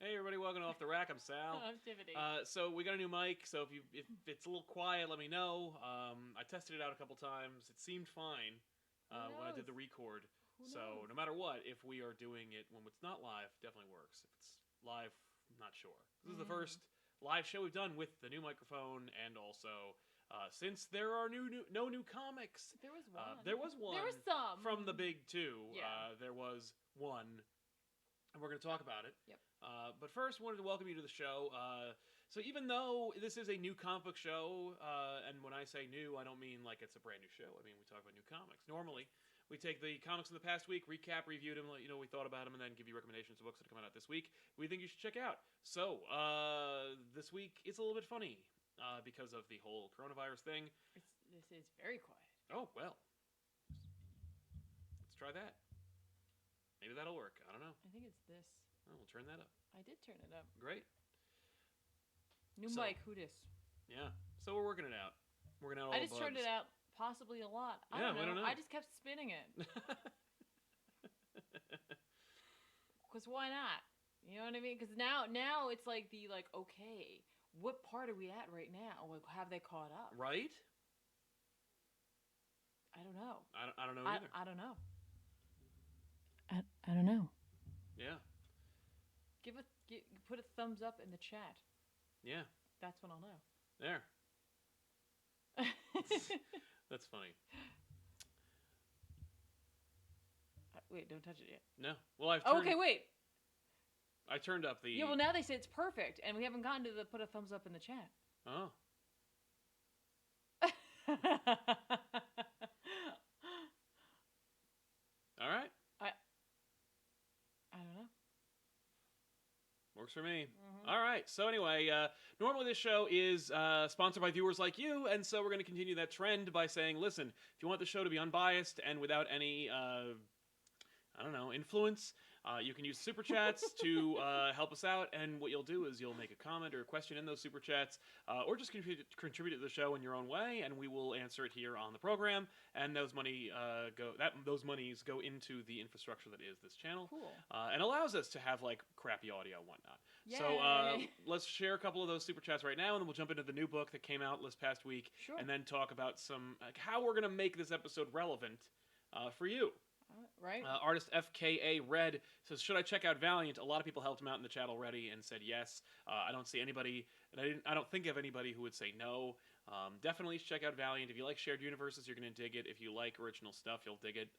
Hey everybody, welcome to Off the Rack. I'm Sal. I'm Tiffany. So we got a new mic. So if it's a little quiet, let me know. I tested it out a couple times. It seemed fine when I did the record. So no matter what, if we are doing it when it's not live, definitely works. If it's live, not sure. This is the first live show we've done with the new microphone, and also since there are no new comics. There was one. There was one. There was some from the big two. Yeah. There was one, and we're going to talk about it. Yep. But first, wanted to welcome you to the show. So even though this is a new comic book show, and when I say new, I don't mean like it's a brand new show. I mean we talk about new comics. Normally, we take the comics of the past week, recap, review them, let you know what we thought about them, and then give you recommendations of books that are coming out this week. We think you should check out. So this week it's a little bit funny because of the whole coronavirus thing. This is very quiet. Oh well, let's try that. Maybe that'll work. I don't know. I think it's this. Oh, we'll turn that up. I did turn it up. Great. New mic, who dis? Yeah. So we're working it out. Working out all I the just bugs. turned it out possibly a lot. Yeah, I we don't know. I just kept spinning it. Because why not? You know what I mean? Because now it's like okay, what part are we at right now? Like, have they caught up? Right? I don't know. I don't know either. I don't know. I don't know. Yeah. Put a thumbs up in the chat. Yeah. That's when I'll know. There. That's funny. Wait, don't touch it yet. No. Well, I've turned, okay, wait. I turned up the... Yeah, well, now they say it's perfect, and we haven't gotten to the put a thumbs up in the chat. Oh. All right. I don't know. Works for me. All right. So anyway, normally this show is sponsored by viewers like you, and so we're going to continue that trend by saying, listen, if you want the show to be unbiased and without any, influence, you can use Super Chats to help us out, and what you'll do is you'll make a comment or a question in those Super Chats, or just contribute to the show in your own way, and we will answer it here on the program, and those monies go into the infrastructure that is this channel. Cool. And allows us to have, like, crappy audio and whatnot. Yay. So let's share a couple of those Super Chats right now, and then we'll jump into the new book that came out this past week, Sure. and then talk about how we're going to make this episode relevant for you. Right. Artist FKA Red says, should I check out Valiant? A lot of people helped him out in the chat already and said yes. I don't see anybody, and I don't think of anybody who would say no. Definitely check out Valiant. If you like shared universes, you're going to dig it. If you like original stuff, you'll dig it.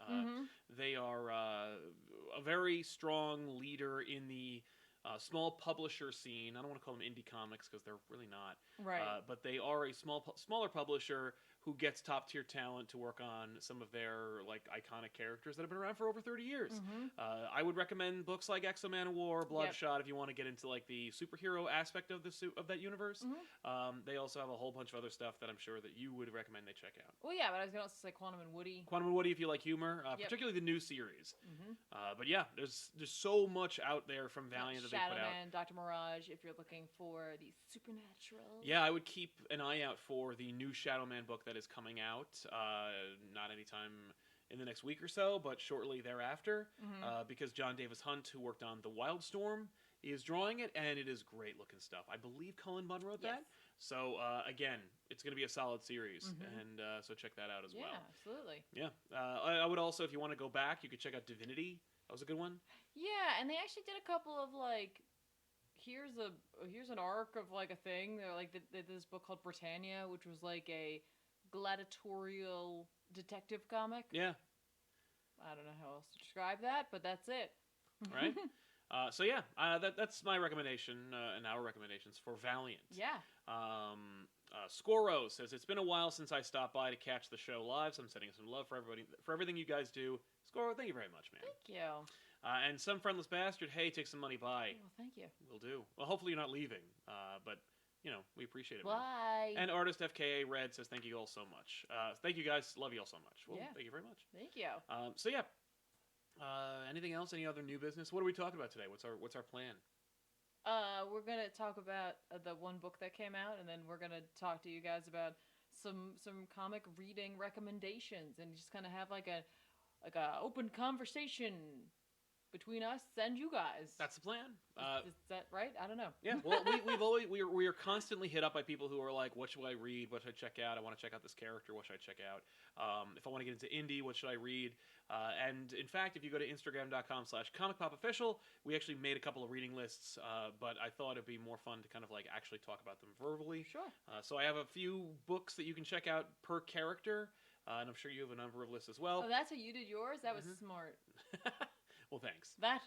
They are a very strong leader in the small publisher scene. I don't want to call them indie comics because they're really not. Right. But they are a smaller publisher who gets top tier talent to work on some of their like iconic characters that have been around for over 30 years. I would recommend books like X-O Man-O-War, Bloodshot, if you want to get into like the superhero aspect of that universe. They also have a whole bunch of other stuff that I'm sure that you would recommend they check out. Well, yeah, but I was going to also say Quantum and Woody. Quantum and Woody, if you like humor, particularly the new series. But yeah, there's so much out there from Valiant that they put out. Shadowman, Dr. Mirage, if you're looking for the supernatural. Yeah, I would keep an eye out for the new Shadowman book that is coming out, not anytime in the next week or so, but shortly thereafter, because John Davis Hunt, who worked on The Wildstorm, is drawing it, and it is great looking stuff. I believe Cullen Bunn wrote that. So, again, it's going to be a solid series, and so check that out as well. Yeah, absolutely. Yeah. I would also, if you want to go back, you could check out Divinity. That was a good one. Yeah, and they actually did a couple of, like, here's an arc of, like, a thing. They're like, they did this book called Britannia, which was, like, a gladiatorial detective comic. Yeah. I don't know how else to describe that, but that's it. Right? So yeah, that's my recommendation and our recommendations for Valiant. Yeah. Scoro says, it's been a while since I stopped by to catch the show live, so I'm sending some love for everybody, for everything you guys do. Scoro, thank you very much, man. Thank you. And Some Friendless Bastard, hey, take some money, bye. Well, thank you. Will do. Well, hopefully you're not leaving, but, you know, we appreciate it, man. Bye. And Artist FKA Red says, thank you all so much. Thank you guys, love you all so much. Well, yeah. Thank you very much. Thank you. So yeah, anything else? Any other new business? What are we talking about today? What's our plan? We're gonna talk about the one book that came out, and then we're gonna talk to you guys about some comic reading recommendations, and just kind of have like a open conversation between us and you guys. That's the plan. Is that right? I don't know. Yeah, well, we are constantly hit up by people who are like, "What should I read? What should I check out? I want to check out this character. What should I check out? If I want to get into indie, what should I read?" And in fact, if you go to Instagram.com/ComicPOPofficial, we actually made a couple of reading lists, but I thought it'd be more fun to kind of like actually talk about them verbally. Sure. So I have a few books that you can check out per character, and I'm sure you have a number of lists as well. Oh, that's how you did yours? That was smart. Well, thanks. That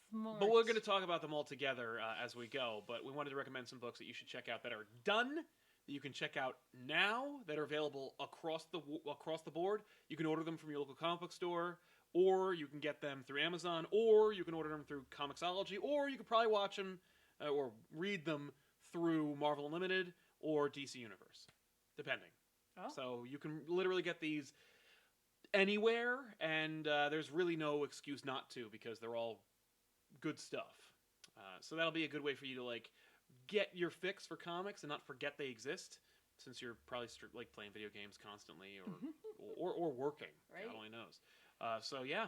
smart. But we're going to talk about them all together as we go. But we wanted to recommend some books that you should check out that are done, that you can check out now, that are available across the board. You can order them from your local comic book store, or you can get them through Amazon, or you can order them through Comixology, or you could probably watch them or read them through Marvel Unlimited or DC Universe, depending. Oh. So you can literally get these anywhere, and there's really no excuse not to, because they're all good stuff. So that'll be a good way for you to like get your fix for comics and not forget they exist, since you're probably like playing video games constantly or working. Right. God only knows. So yeah,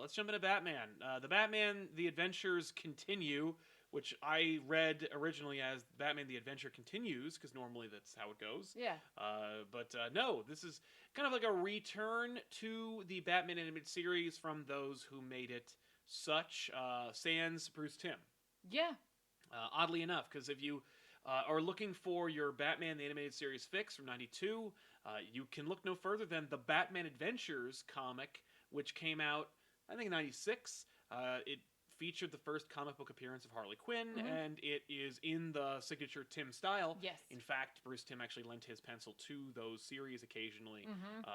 let's jump into Batman. The Batman: The Adventures Continue, which I read originally as Batman: The Adventure Continues, because normally that's how it goes. Yeah. But no, this is kind of like a return to the Batman animated series from those who made it such, sans Bruce Timm. Yeah. Oddly enough, because if you are looking for your Batman the Animated Series fix from '92, you can look no further than the Batman Adventures comic, which came out, I think, in '96. It featured the first comic book appearance of Harley Quinn, and it is in the signature Timm style. Yes. In fact, Bruce Timm actually lent his pencil to those series occasionally,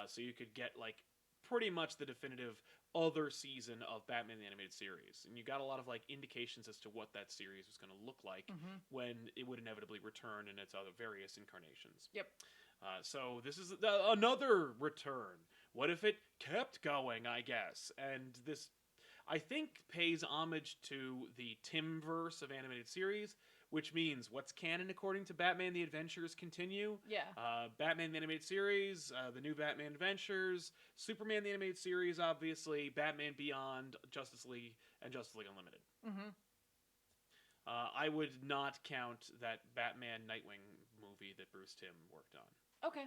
so you could get like pretty much the definitive other season of Batman the Animated Series, and you got a lot of like indications as to what that series was going to look like when it would inevitably return in its other various incarnations. Yep. So this is another return. What if it kept going, I guess? And this, I think, pays homage to the Timmverse of animated series, which means what's canon according to Batman the Adventures Continue. Yeah. Batman the Animated Series, the new Batman Adventures, Superman the Animated Series, obviously, Batman Beyond, Justice League, and Justice League Unlimited. I would not count that Batman Nightwing movie that Bruce Timm worked on. Okay.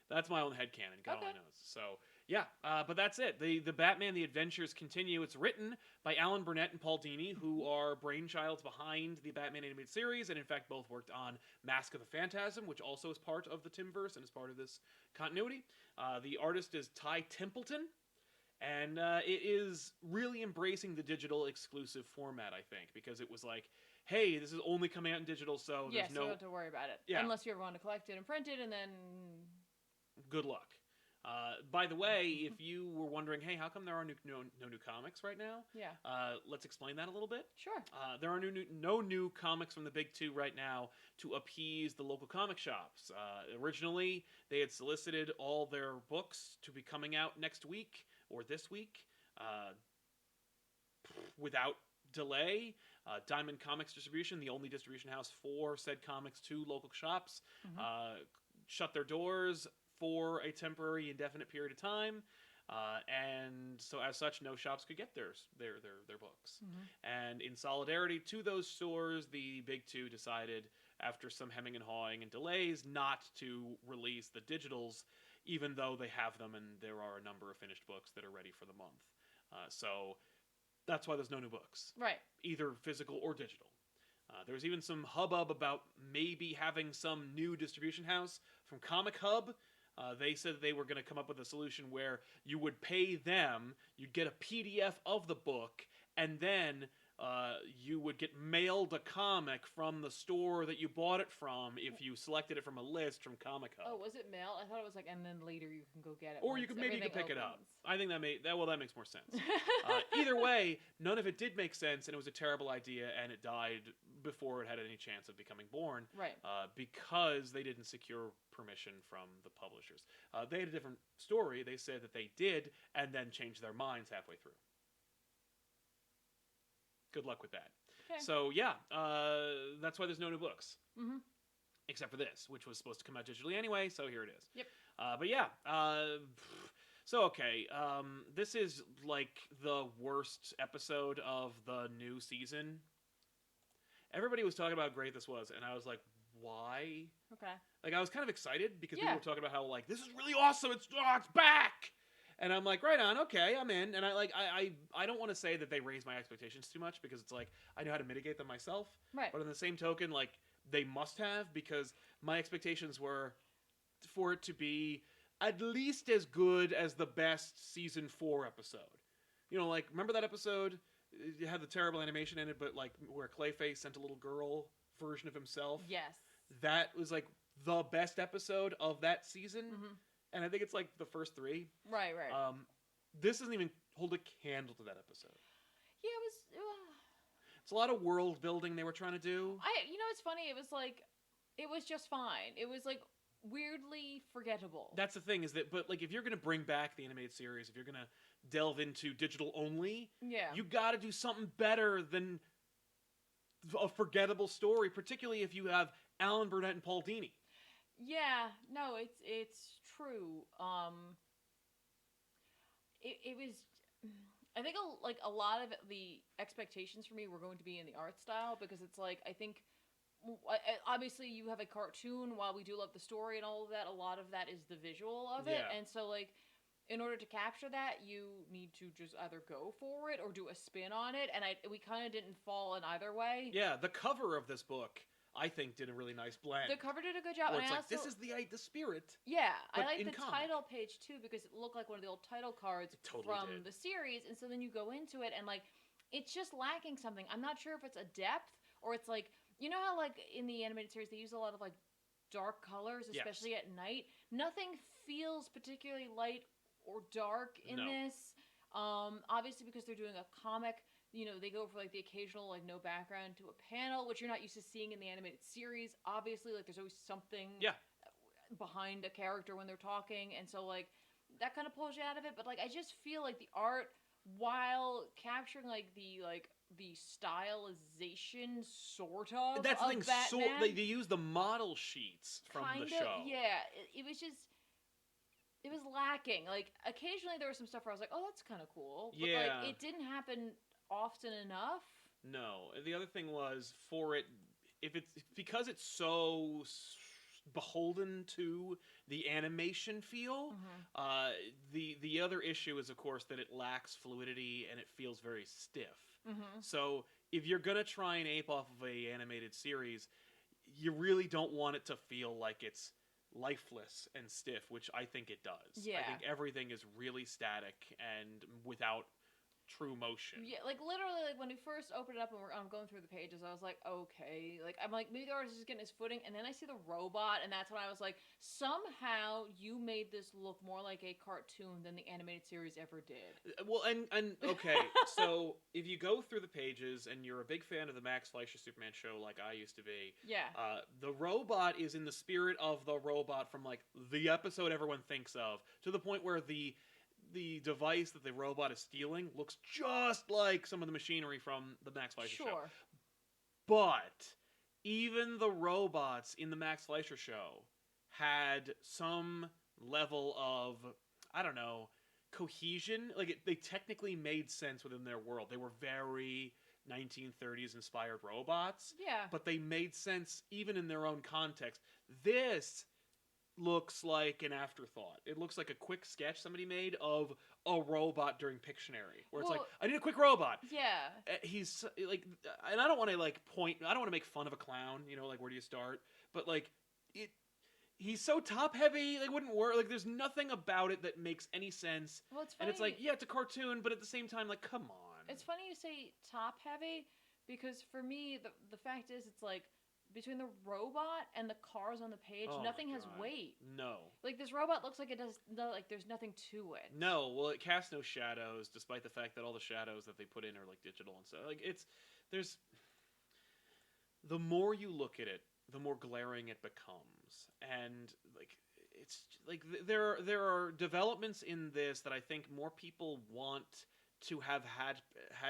That's my own headcanon, God only knows. So, yeah, but that's it. The Batman The Adventures Continue. It's written by Alan Burnett and Paul Dini, who are brainchilds behind the Batman animated series, and in fact both worked on Mask of the Phantasm, which also is part of the Timmverse and is part of this continuity. The artist is Ty Templeton, and it is really embracing the digital exclusive format, I think, because it was like, hey, this is only coming out in digital, so there's so you don't have to worry about it. Yeah. Unless you ever want to collect it and print it, and then... Good luck. By the way, if you were wondering, hey, how come there are no new comics right now? Yeah. Let's explain that a little bit. Sure. There are no new comics from the big two right now to appease the local comic shops. Originally, they had solicited all their books to be coming out next week or this week without delay. Diamond Comics Distribution, the only distribution house for said comics to local shops, shut their doors for a temporary, indefinite period of time, and so as such, no shops could get their books. And in solidarity to those stores, the big two decided, after some hemming and hawing and delays, not to release the digitals, even though they have them, and there are a number of finished books that are ready for the month. So that's why there's no new books, Right. either physical or digital. There's even some hubbub about maybe having some new distribution house from Comic Hub. They said they were going to come up with a solution where you would pay them, you'd get a PDF of the book, and then you would get mailed a comic from the store that you bought it from if you selected it from a list from Comic Hub. Oh, was it mail? I thought it was like, and then later you can go get it. Or you could maybe pick it up. I think that makes more sense. Either way, none of it did make sense, and it was a terrible idea, and it died before it had any chance of becoming born. Right. Because they didn't secure permission from the publishers. They had a different story. They said that they did, and then changed their minds halfway through. Good luck with that. Okay. So yeah, that's why there's no new books. Mm-hmm. Except for this, which was supposed to come out digitally anyway, so here it is. Yep. But yeah, So okay, this is like the worst episode of the new season. Everybody was talking about how great this was, and I was like, why? Okay. Like, I was kind of excited because people Yeah. were talking about how, like, this is really awesome. It's back. And I'm like, right on, okay, I'm in. And I don't want to say that they raised my expectations too much because it's like I know how to mitigate them myself. Right. But in the same token, like, they must have, because my expectations were for it to be at least as good as the best season 4 episode. You know, like, remember that episode? It had the terrible animation in it, but like where Clayface sent a little girl version of himself. Yes. That was like the best episode of that season, Mm-hmm. and I think it's like the first 3. Right. Right. This doesn't even hold a candle to that episode. Yeah, it was. It's a lot of world building they were trying to do. You know, it's funny. It was like, it was just fine. It was like weirdly forgettable. That's the thing, is that, but like, if you're gonna bring back the animated series, if you're gonna delve into digital only, yeah. you got to do something better than a forgettable story, particularly if you have Alan Burnett and Paul Dini. Yeah. No, it's true. It was. I think a lot of the expectations for me were going to be in the art style, because it's like, I think obviously you have a cartoon, while we do love the story and all of that, a lot of that is the visual of it. Yeah. And so, like, in order to capture that, you need to just either go for it or do a spin on it, and we kind of didn't fall in either way. Yeah, the cover of this book, I think, did a really nice blend. The cover did a good job. Where And it's I like, also, this is the spirit. yeah, I but like in the comic. title page too, because it looked like one of the old title cards It totally from did. the series, and so then you go into it and like, it's just lacking something. I'm not sure if it's a depth, or it's like, you know how like in the animated series they use a lot of like dark colors, especially at night. Nothing feels particularly light or dark in No. this. Obviously because they're doing a comic, you know, they go for like the occasional like no background to a panel, which you're not used to seeing in the animated series. Obviously, like there's always something behind a character when they're talking, and so like that kind of pulls you out of it. But like, I just feel like the art, while capturing like the stylization sort of That's the thing. Batman, They use the model sheets from the show. Yeah, it was just. It was lacking. Like, occasionally there was some stuff where I was like, oh, that's kind of cool. But, Yeah. like, it didn't happen often enough. No. The other thing was, for it, because it's so beholden to the animation feel, the other issue is, of course, that it lacks fluidity and it feels very stiff. So, if you're going to try and ape off of a animated series, you really don't want it to feel like it's lifeless and stiff, which I think it does. Yeah. I think everything is really static and without true motion. Yeah, like literally, like when we first opened it up and I'm going through the pages, I was like, okay, like I'm like, maybe the artist is getting his footing, and then I see the robot, and that's when I was like, somehow you made this look more like a cartoon than the animated series ever did. Well, and okay, so if you go through the pages and you're a big fan of the Max Fleischer Superman show, like I used to be, Yeah. the robot is in the spirit of the robot from like the episode everyone thinks of, to the point where the device that the robot is stealing looks just like some of the machinery from the Max Fleischer show. But even the robots in the Max Fleischer show had some level of, I don't know, cohesion. Like, they technically made sense within their world. They were very 1930s inspired robots. Yeah. But they made sense even in their own context. This looks like an afterthought. It looks like a quick sketch somebody made of a robot during Pictionary, where it's like, I need a quick robot. Yeah. He's like, and I don't want to like point, I don't want to make fun of a clown, you know, like, where do you start? But like, he's so top heavy, like, wouldn't work. Like, there's nothing about it that makes any sense. Well, it's funny. And it's like, yeah, it's a cartoon, but at the same time, like, come on. It's funny you say top heavy, because for me, the fact is, it's like, between the robot and the cars on the page, nothing has weight. No. Like, this robot looks like it does, like, there's nothing to it. No, well, it casts no shadows, despite the fact that all the shadows that they put in are, like, digital and stuff. Like, there's... The more you look at it, the more glaring it becomes. And, like, it's, like, there are developments in this that I think more people want to have had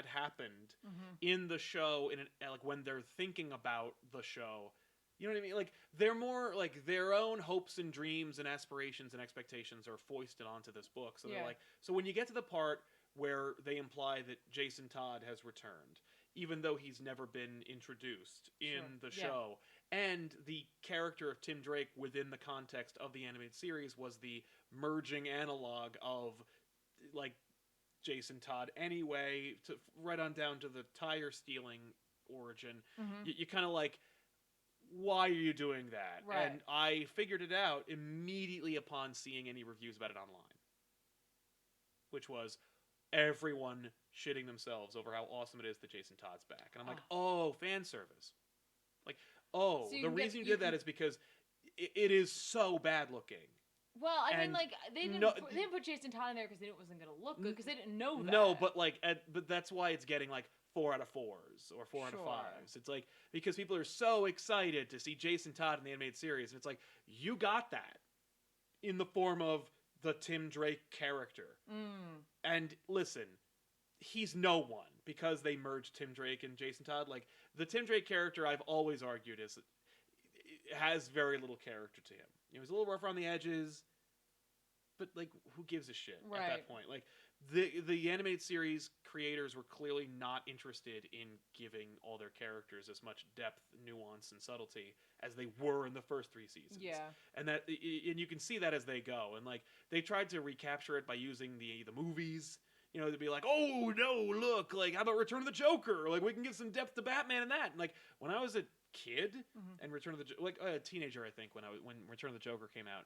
happened in the show, like when they're thinking about the show, You know what I mean? Like, they're more like their own hopes and dreams and aspirations and expectations are foisted onto this book. So they're Yeah. like, so when you get to the part where they imply that Jason Todd has returned, even though he's never been introduced in Sure. the Yeah. show, and the character of Tim Drake within the context of the animated series was the merging analog of like Jason Todd anyway, to right on down to the tire stealing origin. Mm-hmm. You kind of like, why are you doing that? Right. And I figured it out immediately upon seeing any reviews about it online, which was everyone shitting themselves over how awesome it is that Jason Todd's back. And I'm like, oh, fan service. Like, oh, So the reason you did that is because it is so bad looking. Well, I mean, And like they didn't put Jason Todd in there because they knew it wasn't gonna look good because they didn't know that. No, but like, but that's why it's getting like 4 out of 4s or 4 out of Sure. 5s. It's like because people are so excited to see Jason Todd in the animated series, and it's like you got that in the form of the Tim Drake character. And listen, he's no one because they merged Tim Drake and Jason Todd. Like the Tim Drake character, I've always argued has very little character to him. You know, he's a little rough around the edges, but like, who gives a shit at that point? Like, the animated series creators were clearly not interested in giving all their characters as much depth, nuance, and subtlety as they were in the first 3 seasons. Yeah. And you can see that as they go. And like, they tried to recapture it by using the movies. You know, to be like, oh no, look, like, how about Return of the Joker? Like, we can give some depth to Batman and that. And like, when I was a kid and Return of the like a teenager, I think when Return of the Joker came out,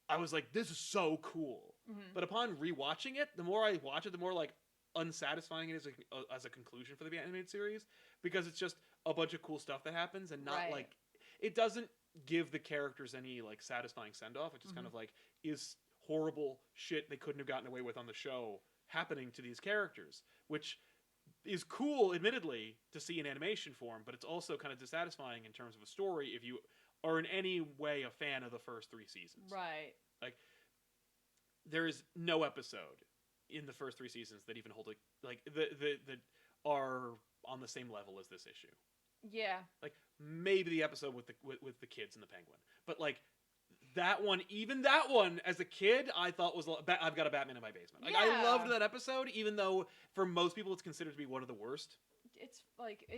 I was like, this is so cool. But upon rewatching it, the more I watch it, the more like unsatisfying it is as a conclusion for the animated series, because it's just a bunch of cool stuff that happens and not like, it doesn't give the characters any like satisfying send off. It just kind of like is horrible shit they couldn't have gotten away with on the show happening to these characters, which is cool, admittedly, to see in animation form, but it's also kind of dissatisfying in terms of a story if you are in any way a fan of the first 3 seasons. Right. Like, there is no episode in the first 3 seasons that even hold like that are on the same level as this issue. Yeah. Like maybe the episode with the kids and the penguin, but like that one, even that one as a kid, I thought was I've got a Batman in my basement. Like I loved that episode, even though for most people it's considered to be one of the worst. It's like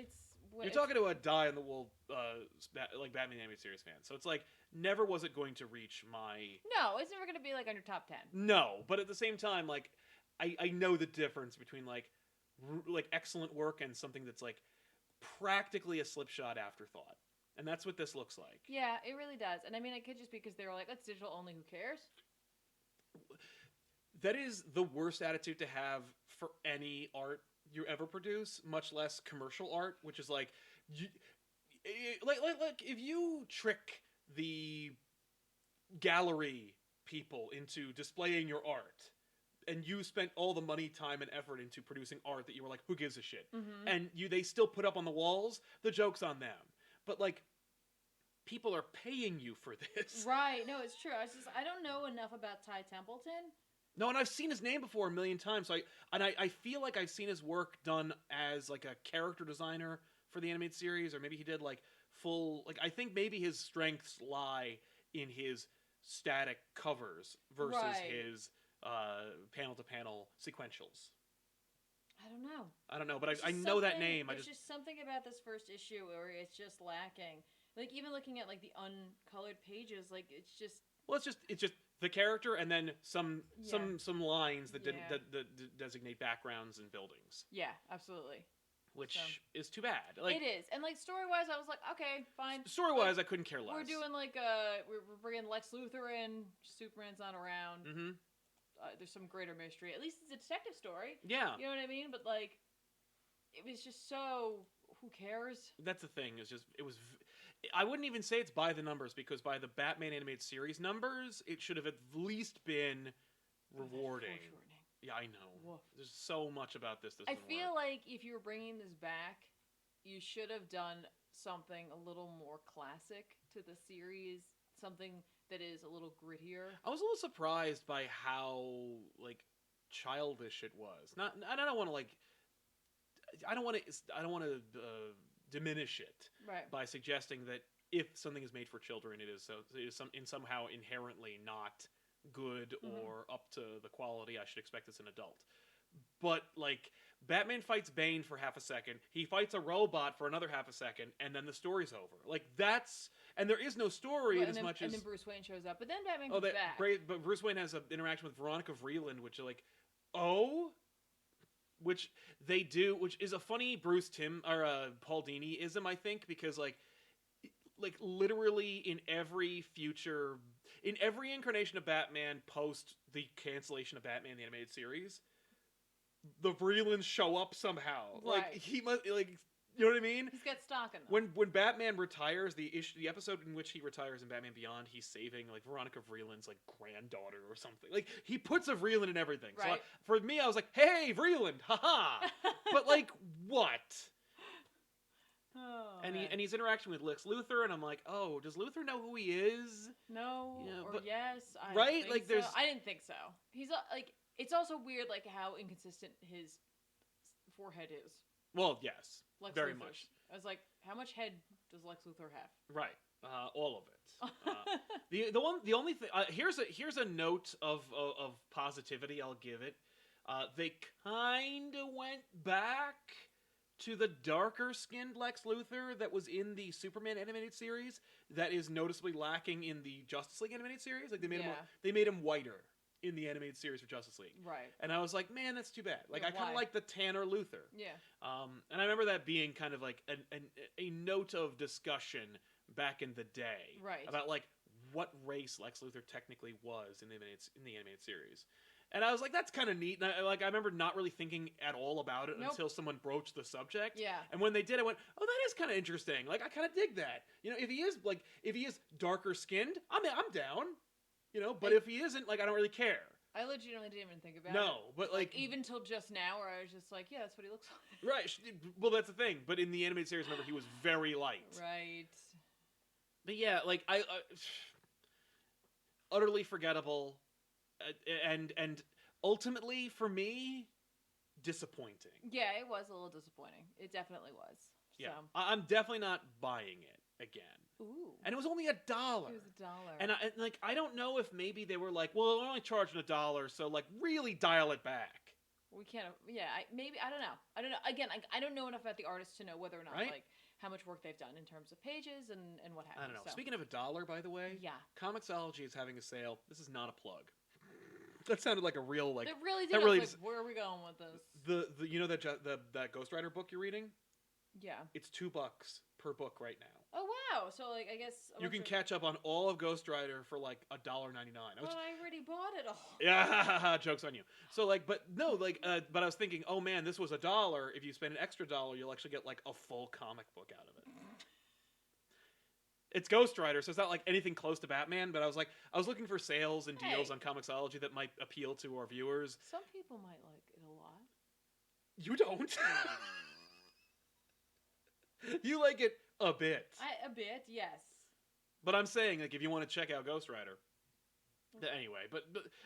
You're talking to a die-in-the-wool like Batman animated series fan, so it's like never was it going to reach my. No, it's never going to be like on your top 10. No, but at the same time, like I know the difference between like excellent work and something that's like practically a slipshod afterthought, and that's what this looks like. Yeah, it really does, and I mean, it could just be because they were like, "That's digital only. Who cares?" That is the worst attitude to have for any art you ever produce, much less commercial art, which is like, like if you trick the gallery people into displaying your art, and you spent all the money, time, and effort into producing art that you were like, who gives a shit? And they still put up on the walls, the joke's on them. But like, people are paying you for this. Right, no, it's true. I don't know enough about Ty Templeton. No, and I've seen his name before a million times. So I feel like I've seen his work done as like a character designer for the animated series, or maybe he did like full. Like I think maybe his strengths lie in his static covers versus his panel to panel sequentials. I don't know, but I know that name. There's just something about this first issue where it's just lacking. Like even looking at like the uncolored pages, like it's just. Well, it's just the character and then some lines that designate backgrounds and buildings. Yeah, absolutely. Which is too bad. Like it is, and like story wise, I was like, okay, fine. Story wise, I couldn't care less. We're doing like we're bringing Lex Luthor in. Superman's not around. There's some greater mystery. At least it's a detective story. Yeah, you know what I mean. But like, it was just so. Who cares? That's the thing. It was. I wouldn't even say it's by the numbers, because by the Batman animated series numbers, it should have at least been rewarding. Yeah, I know. Woof. There's so much about this. I feel like if you were bringing this back, you should have done something a little more classic to the series, something that is a little grittier. I was a little surprised by how like childish it was. I don't want to diminish it Right. by suggesting that if something is made for children, it is somehow inherently not good or up to the quality I should expect as an adult. But like Batman fights Bane for half a second, he fights a robot for another half a second, and then the story's over. Like that's and there is no story Well, as much and as then Bruce Wayne shows up, but then Batman comes back. But Bruce Wayne has an interaction with Veronica Vreeland, which like, oh, which they do, which is a funny Bruce Timm or Paul Dini-ism, I think, because like literally in every incarnation of Batman post the cancellation of Batman the Animated Series, the Vreelands show up somehow. Right. Like he must like. You know what I mean? He's got stock in them. When Batman retires, the episode in which he retires in Batman Beyond, he's saving like Veronica Vreeland's like granddaughter or something. Like he puts a Vreeland in everything. Right. So for me, I was like, "Hey, Vreeland, haha!" But like, what? Oh, and he's interacting with Lex Luthor, and I'm like, "Oh, does Luthor know who he is?" No, Yeah, or but- yes, I right? don't think Like, so. there's- I didn't think so. He's like, it's also weird, like how inconsistent his forehead is. Well, yes, Lex very Luthor's. much. I was like, how much head does Lex Luthor have? Right, all of it. The only thing here's a note of positivity. I'll give it. They kind of went back to the darker skinned Lex Luthor that was in the Superman animated series. That is noticeably lacking in the Justice League animated series. Like they made him whiter in the animated series for Justice League. Right. And I was like, man, that's too bad. Like Yeah, I kind why? of like the tanner Luthor. Yeah. And I remember that being kind of like a note of discussion back in the day, Right. About like what race Lex Luthor technically was in the animated series. And I was like, that's kind of neat. And I remember not really thinking at all about it Nope. until someone broached the subject. Yeah. And when they did, I went, oh, that is kind of interesting. Like I kind of dig that. You know, if he is darker skinned, I'm down. You know, but if he isn't, like I don't really care. I legitimately didn't even think about it. No, but like even till just now, where I was just like, yeah, that's what he looks like. right. Well, that's the thing. But in the animated series, remember, he was very light. Right. But yeah, like I utterly forgettable, and ultimately for me, disappointing. Yeah, it was a little disappointing. It definitely was. Yeah, So. I'm definitely not buying it again. Ooh. And it was only $1. It was $1. And I don't know if maybe they were like, well, we're only charging $1, so like really dial it back. We can't. Yeah, maybe I don't know. Again, I don't know enough about the artists to know whether or not Right? like how much work they've done in terms of pages and what have you. I don't know. So. Speaking of $1, by the way, Yeah. Comixology is having a sale. This is not a plug. That sounded like a real like. It really did. that I really was like, where are we going with this? The you know that Ghost Rider book you're reading? Yeah. It's $2 per book right now. Oh wow! So like, I guess You can catch up on all of Ghost Rider for like $1.99. But I already bought it all. Yeah, jokes on you. So like, but no, like, but I was thinking, oh man, this was $1. If you spend an extra $1, you'll actually get like a full comic book out of it. It's Ghost Rider, so it's not like anything close to Batman. But I was looking for sales and deals Hey. on Comixology that might appeal to our viewers. Some people might like it a lot. You don't. You like it a bit. A bit, yes. But I'm saying, like, if you want to check out Ghost Rider. Anyway, but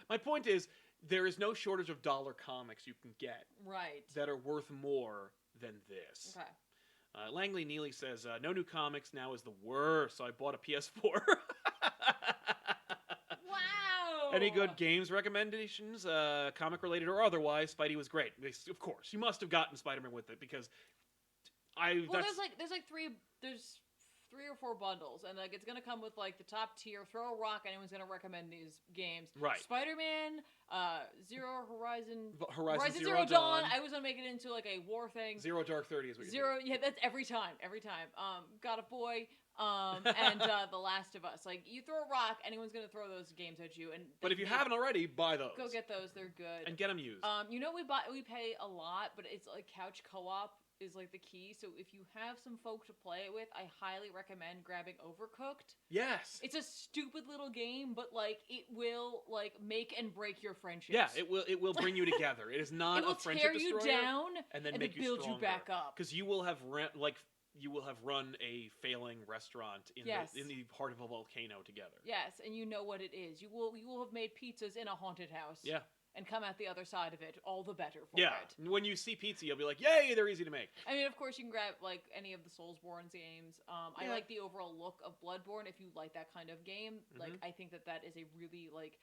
my point is, there is no shortage of dollar comics you can get Right. that are worth more than this. Okay. Langley Neely says, no new comics now is the worst, so I bought a PS4. Wow. Any good games recommendations, comic-related or otherwise? Spidey was great. Of course, you must have gotten Spider-Man with it, because Well, there's 3 or 4 bundles, and like it's gonna come with like the top tier. Throw a rock, anyone's gonna recommend these games. Right. Spider-Man, Horizon Zero Dawn. I was gonna make it into like a war thing. Zero Dark 30 is what you're Zero, yeah, that's every time. God of Boy, and The Last of Us. Like you throw a rock, anyone's gonna throw those games at you. And But if you haven't already, buy those. go get those. They're good. And get them used. You know we pay a lot, but it's like couch co-op is like the key. So if you have some folk to play it with, I highly recommend grabbing Overcooked. Yes. It's a stupid little game, but like it will like make and break your friendships. Yeah, it will bring you together. It is not It will a friendship tear you destroyer, down and then and make then you build stronger. you back up. Because you will have run a failing restaurant in the heart of a volcano together. Yes, and you know what it is. You will have made pizzas in a haunted house. Yeah. and come out the other side of it, all the better for Yeah, it. when you see pizza, you'll be like, yay, they're easy to make. I mean, of course, you can grab, like, any of the Soulsborne games. I Yeah. like the overall look of Bloodborne, if you like that kind of game. Like, I think that is a really, like,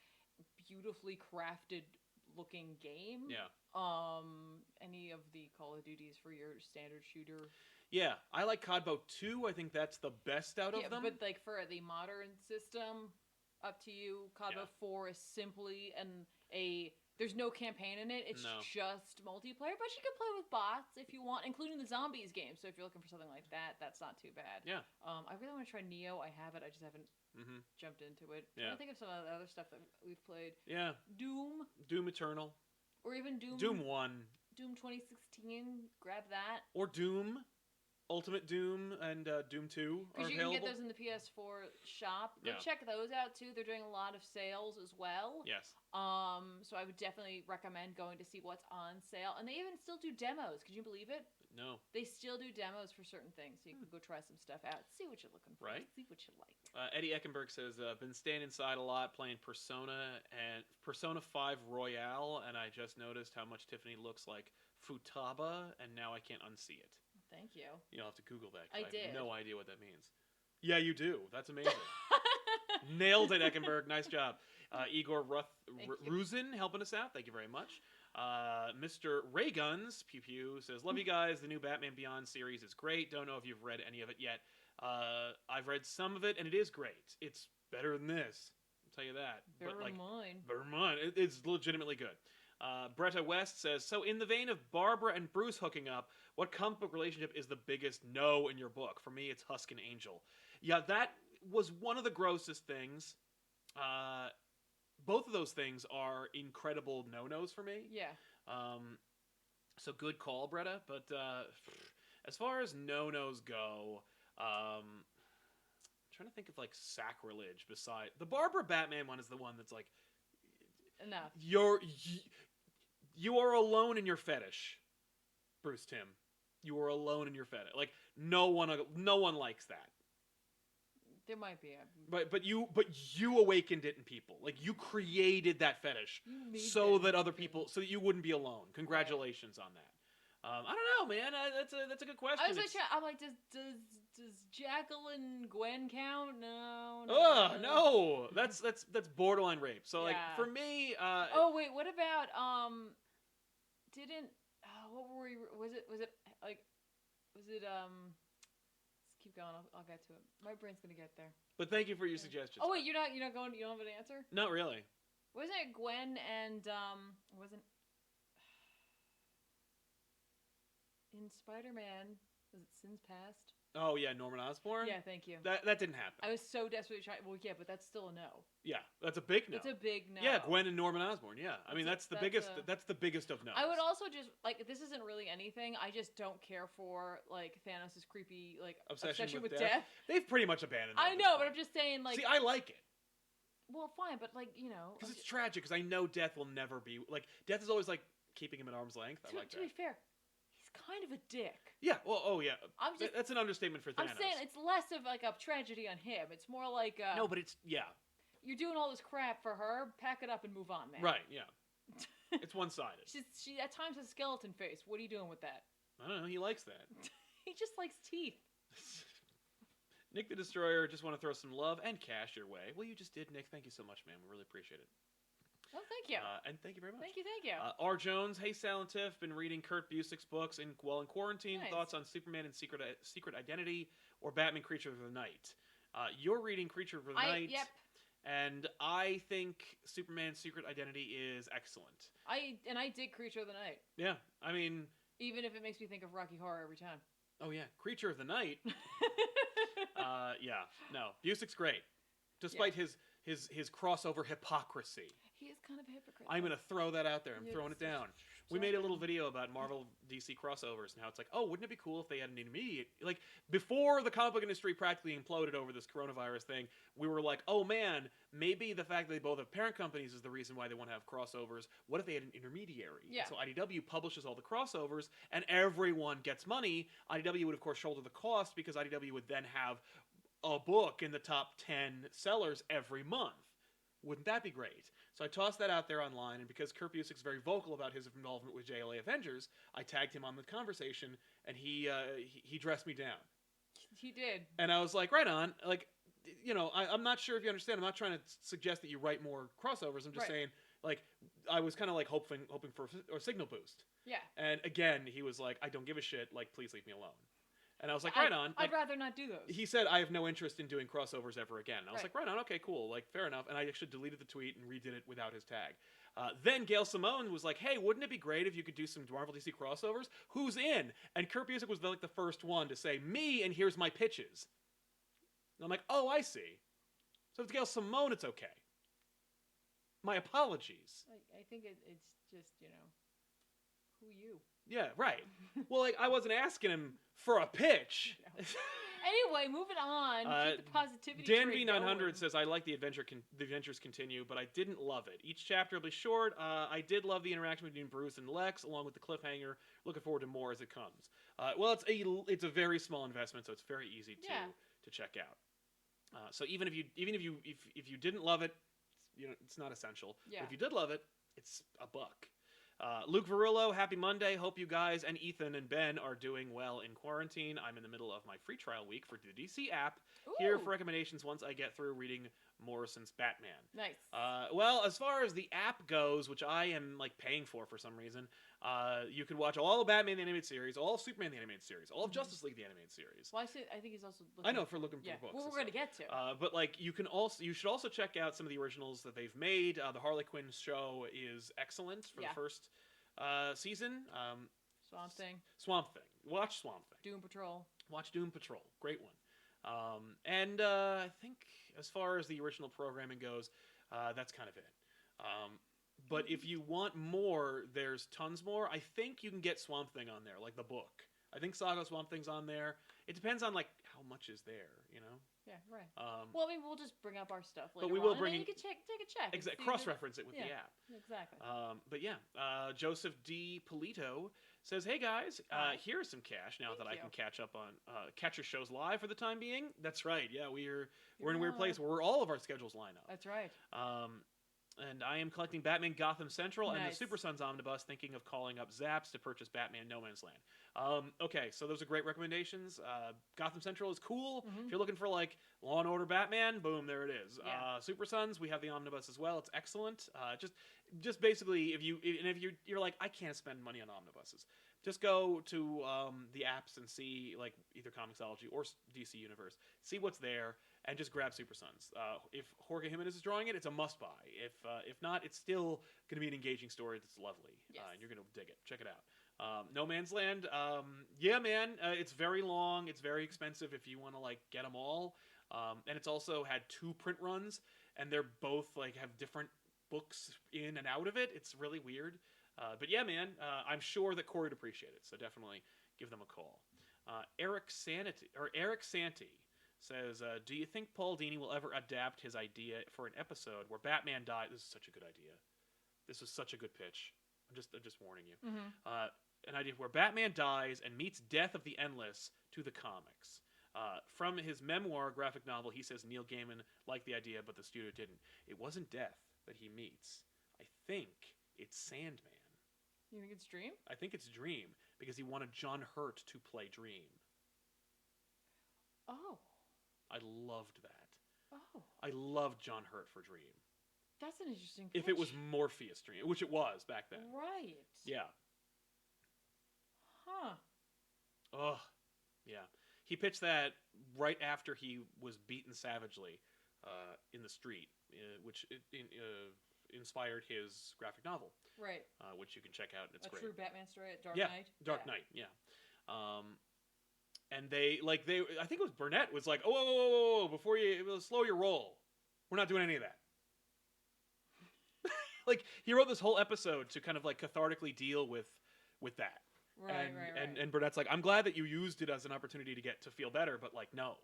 beautifully crafted looking game. Yeah. Any of the Call of Duties for your standard shooter. Yeah, I like CODBO 2. I think that's the best out of them. But, like, for the modern system, up to you. CODBO 4 is simply there's no campaign in it. It's just multiplayer, but you can play with bots if you want, including the zombies game. So if you're looking for something like that, that's not too bad. Yeah. I really want to try Neo. I have it. I just haven't jumped into it. Yeah. I think of some of the other stuff that we've played. Yeah. Doom Eternal. Or even Doom 1. Doom 2016. Grab that. Or Doom. Ultimate Doom and Doom 2 are Because you available. can get those in the PS4 shop. Go Yeah. check those out too. They're doing a lot of sales as well. Yes. So I would definitely recommend going to see what's on sale. And they even still do demos. Can you believe it? No. They still do demos for certain things. So you can go try some stuff out. See what you're looking for. Right. See what you like. Eddie Eckenberg says, been staying inside a lot playing Persona and Persona 5 Royale, and I just noticed how much Tiffany looks like Futaba, and now I can't unsee it. Thank you. You'll have to Google that. I have did. no idea what that means. Yeah, you do. That's amazing. Nailed it, Eckenberg. Nice job. Igor Ruzin helping us out. Thank you very much. Mr. Rayguns, Pew Pew, says, love you guys. The new Batman Beyond series is great. Don't know if you've read any of it yet. I've read some of it, and it is great. It's better than this. I'll tell you that. Better than mine. Better than mine. It's legitimately good. Bretta West says, so in the vein of Barbara and Bruce hooking up, what comic book relationship is the biggest no in your book? For me, it's Husk and Angel. Yeah, that was one of the grossest things. Both of those things are incredible no-nos for me. Yeah. So good call, Bretta. But as far as no-nos go, I'm trying to think of like sacrilege beside... The Barbara Batman one is the one that's like... Enough. You are alone in your fetish, Bruce Timm. You are alone in your fetish. Like no one likes that. There might be. But you awakened it in people. Like you created that fetish so that other people, so that you wouldn't be alone. Congratulations on that. I don't know, man. That's a good question. I'm like, does Jacqueline Gwen count? No. Ugh, no. That's borderline rape. So like for me. Oh wait, what about what were we? Was it like? Was it Let's keep going. I'll get to it. My brain's gonna get there. But thank you for your suggestions. Oh wait, you're not going. You don't have an answer? Not really. Wasn't it Gwen and wasn't in Spider-Man? Was it Sins Past? Oh yeah, Norman Osborn. Yeah, thank you. That didn't happen. I was so desperately trying. Well, yeah, but that's still a no. Yeah, that's a big no. It's a big no. Yeah, Gwen and Norman Osborn. Yeah, I mean that's the biggest. That's the biggest of no's. I would also just like, this isn't really anything. I just don't care for like Thanos' creepy like obsession with death. They've pretty much abandoned that. I know, but I'm just saying like. See, I like it. Well, fine, but like because it's tragic. Because I know death will never be like death is always like keeping him at arm's length. I like that. To be fair, he's kind of a dick. Yeah. Well. Oh yeah. That's an understatement for Thanos. I'm saying it's less of like a tragedy on him. It's more like no, but it's You're doing all this crap for her. Pack it up and move on, man. Right. Yeah. It's one-sided. She at times has a skeleton face. What are you doing with that? I don't know. He likes that. He just likes teeth. Nick the Destroyer, just want to throw some love and cash your way. Well, you just did, Nick. Thank you so much, man. We really appreciate it. Oh, thank you. And thank you very much. Thank you. R. Jones, hey, Silent Tiff, been reading Kurt Busiek's books while in quarantine. Nice. Thoughts on Superman and Secret Identity or Batman Creature of the Night? You're reading Creature of the Night. Yep. And I think Superman's Secret Identity is excellent. I dig Creature of the Night. Yeah, I mean... Even if it makes me think of Rocky Horror every time. Oh, yeah. Creature of the Night. Yeah. No. Busiek's great. Despite his crossover hypocrisy. He is kind of a hypocrite. I'm going to throw that out there. I'm throwing it down. We made a little video about Marvel DC crossovers and how it's like, oh, wouldn't it be cool if they had an intermediate... Like, before the comic book industry practically imploded over this coronavirus thing, we were like, oh, man, maybe the fact that they both have parent companies is the reason why they want to have crossovers. What if they had an intermediary? Yeah. So IDW publishes all the crossovers, and everyone gets money. IDW would, of course, shoulder the cost because IDW would then have a book in the top 10 sellers every month. Wouldn't that be great? So I tossed that out there online, and because Kurt Busiek's very vocal about his involvement with JLA Avengers, I tagged him on the conversation, and he dressed me down. He did. And I was like, right on. Like, you know, I'm not sure if you understand. I'm not trying to suggest that you write more crossovers. I'm just saying, like, I was kind of like hoping for a signal boost. Yeah. And again, he was like, I don't give a shit. Like, please leave me alone. And I was like, right on. Like, I'd rather not do those. He said, I have no interest in doing crossovers ever again. And I was Right. like, right on, okay, cool. Like, fair enough. And I actually deleted the tweet and redid it without his tag. Then Gail Simone was like, hey, wouldn't it be great if you could do some Marvel DC crossovers? Who's in? And Kurt Busiek was like the first one to say, me, and here's my pitches. And I'm like, oh, I see. So if it's Gail Simone, it's okay. My apologies. I think it's just, you know, who you? Yeah, right. Well, like, I wasn't asking him for a pitch. Anyway, moving on. Keep the positivity Dan train V900 going. says, I like the adventures continue, but I didn't love it. Each chapter will be short. I did love the interaction between Bruce and Lex, along with the cliffhanger. Looking forward to more as it comes. Well, it's a very small investment, so it's very easy to check out. So even if you didn't love it, it's not essential. Yeah. But if you did love it, it's $1. Luke Varillo, happy Monday. Hope you guys and Ethan and Ben are doing well in quarantine. I'm in the middle of my free trial week for the DC app. Ooh. Here for recommendations once I get through reading Morrison's Batman. Nice. Well, as far as the app goes, which I am like paying for some reason, you can watch all of Batman the Animated Series, all of Superman the Animated Series, all of Justice League the Animated Series. Well, I think he's also looking... I know, for looking for books. Well, we're going to get to. But like you should also check out some of the originals that they've made. The Harley Quinn show is excellent for the first season. Swamp Thing. Watch Swamp Thing. Doom Patrol. Watch Doom Patrol. Great one. And I think as far as the original programming goes, that's kind of it. But if you want more, there's tons more. I think you can get Swamp Thing on there, like the book. I think Saga Swamp Thing's on there. It depends on like how much is there, you know? Yeah, right. Well, I mean, we'll just bring up our stuff later. But we will bring. You can take a check. Exactly. Cross-reference it with the app. Exactly. But yeah, Joseph D. Polito says, "Hey guys, here's some cash now that I can catch up on catch your shows live for the time being." That's right. Yeah, we're in a weird place where all of our schedules line up. That's right. And I am collecting Batman Gotham Central and the Nice. Super Sons Omnibus, thinking of calling up Zaps to purchase Batman No Man's Land. Okay, so those are great recommendations. Gotham Central is cool. Mhm. If you're looking for like Law and Order Batman, boom, there it is. Yeah. Super Sons, we have the Omnibus as well. It's excellent. Just basically, if you're like, I can't spend money on omnibuses, just go to the apps and see like either Comixology or DC Universe. See what's there. And just grab Super Sons. If Jorge Jimenez is drawing it, it's a must-buy. If not, it's still going to be an engaging story that's lovely. Yes. And you're going to dig it. Check it out. No Man's Land, yeah, man. It's very long. It's very expensive if you want to like get them all. And it's also had 2 print runs, and they're both like have different books in and out of it. It's really weird. But yeah, man. I'm sure that Corey would appreciate it. So definitely give them a call. Eric Santi says, do you think Paul Dini will ever adapt his idea for an episode where Batman dies? This is such a good idea. This is such a good pitch. I'm just warning you. Mm-hmm. An idea where Batman dies and meets Death of the Endless to the comics. From his memoir graphic novel, he says Neil Gaiman liked the idea, but the studio didn't. It wasn't Death that he meets. I think it's Sandman. You think it's Dream? I think it's Dream, because he wanted John Hurt to play Dream. Oh. I loved that. Oh. I loved John Hurt for Dream. That's an interesting If pitch. it was Morpheus Dream, which it was back then. Right. Yeah. Huh. Ugh. Yeah. He pitched that right after he was beaten savagely in the street, which inspired his graphic novel. Right. Which you can check out, and it's great. A true Batman story at Dark Yeah, Knight? Dark Knight, yeah. And I think it was Burnett was like, whoa, before you slow your roll. We're not doing any of that. Like, he wrote this whole episode to kind of like cathartically deal with that. Right. And Burnett's like, I'm glad that you used it as an opportunity to feel better, but like, no.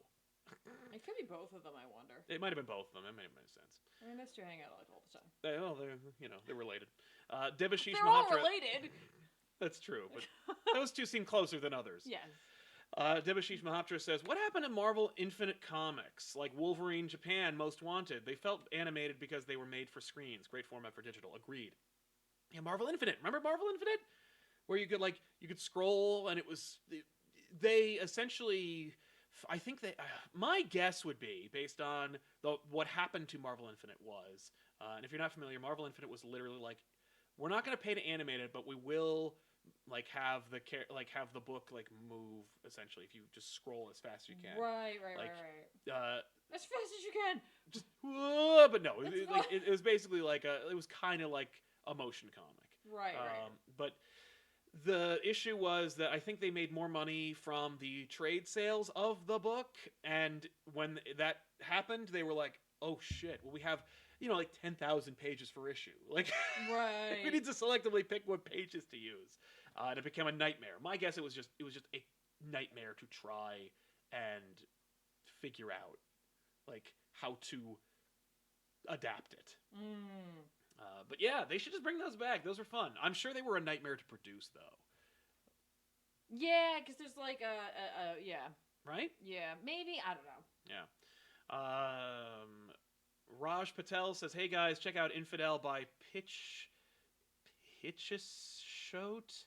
It could be both of them, I wonder. It might have been both of them. It might have made sense. I mean, those two hang out like all the time. They're related. Debashish They're all Malhotra. related. That's true, but those two seem closer than others. Yes. Debashish Mahaptra says, "What happened to Marvel Infinite Comics? Like Wolverine Japan Most Wanted. They felt animated because they were made for screens. Great format for digital. Agreed." Yeah, Marvel Infinite. Remember Marvel Infinite? Where you could scroll and it was they essentially I think they my guess would be based on what happened to Marvel Infinite was and if you're not familiar, Marvel Infinite was literally like, we're not going to pay to animate it, but we will have the book like move essentially if you just scroll as fast as you can. Right. As fast as you can. Just but no, it was basically like it was kind of like a motion comic. Right. But the issue was that I think they made more money from the trade sales of the book, and when that happened, they were like, "Oh shit! Well, we have like 10,000 pages per issue. Like, Right. we need to selectively pick what pages to use." And it became a nightmare. My guess it was just a nightmare to try and figure out like how to adapt it. But yeah, they should just bring those back. Those were fun. I'm sure they were a nightmare to produce, though. Yeah, because there's like yeah. Right? Yeah, maybe, I don't know. Yeah. Raj Patel says, "Hey guys, check out Infidel by Pitcheshote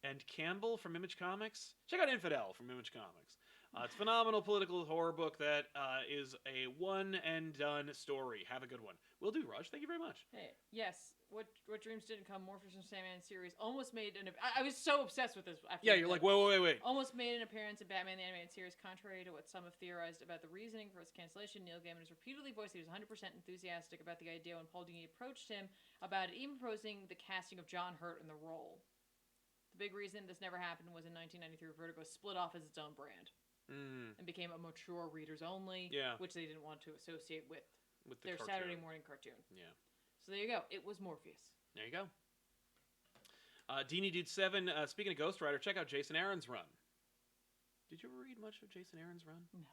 and Campbell from Image Comics. Check out Infidel from Image Comics. It's a phenomenal political horror book that is a one-and-done story. Have a good one." Will do, Raj. Thank you very much. Hey, yes. What Dreams Didn't Come, Morpheus from Sandman series almost made an... I was so obsessed with this. Yeah, you're like, wait. Almost made an appearance in Batman the Animated Series, contrary to what some have theorized about the reasoning for its cancellation. Neil Gaiman has repeatedly voiced that he was 100% enthusiastic about the idea when Paul Dini approached him about it, even proposing the casting of John Hurt in the role. The big reason this never happened was in 1993, Vertigo split off as its own brand. And became a mature readers only, which they didn't want to associate with their cartoon. Saturday morning cartoon. Yeah. So there you go. It was Morpheus. There you go. Dini Dude 7, speaking of Ghost Rider, check out Jason Aaron's run. Did you ever read much of Jason Aaron's run? No.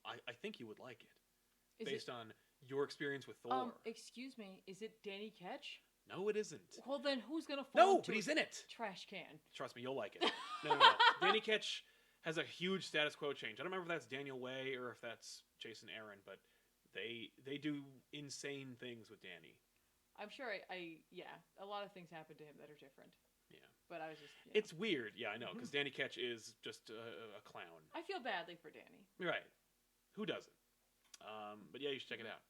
I think you would like it. Is based on your experience with Thor. Excuse me, is it Danny Ketch? No, it isn't. Well, then who's going to fall No, into but he's in it. Trash can. Trust me, you'll like it. No. Danny Ketch has a huge status quo change. I don't remember if that's Daniel Way or if that's Jason Aaron, but they do insane things with Danny. I'm sure a lot of things happen to him that are different. Yeah. But I was just... It's weird. Yeah, I know, because Danny Ketch is just a clown. I feel badly for Danny. Right. Who doesn't? But yeah, you should check it out.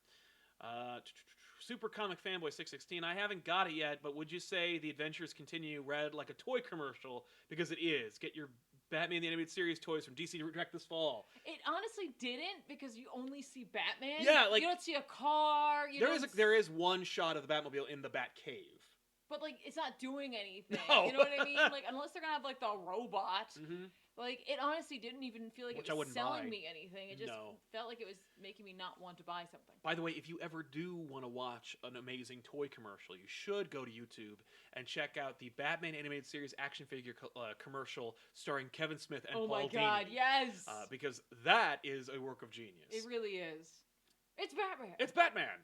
Super Comic Fanboy 616. I haven't got it yet, but would you say the adventures continue read like a toy commercial? Because it is. Get your Batman the Animated Series toys from DC Direct this fall. It honestly didn't, because you only see Batman. Yeah, like... You don't see a car. There is one shot of the Batmobile in the Batcave. But, like, it's not doing anything. No. You know what I mean? Like, unless they're going to have, like, the robot. Mm-hmm. Like, it honestly didn't even feel like it was selling me anything. It just felt like it was making me not want to buy something. By the way, if you ever do want to watch an amazing toy commercial, you should go to YouTube and check out the Batman Animated Series action figure commercial starring Kevin Smith and Paul Dini. Oh my God, yes! Because that is a work of genius. It really is. It's Batman! It's Batman!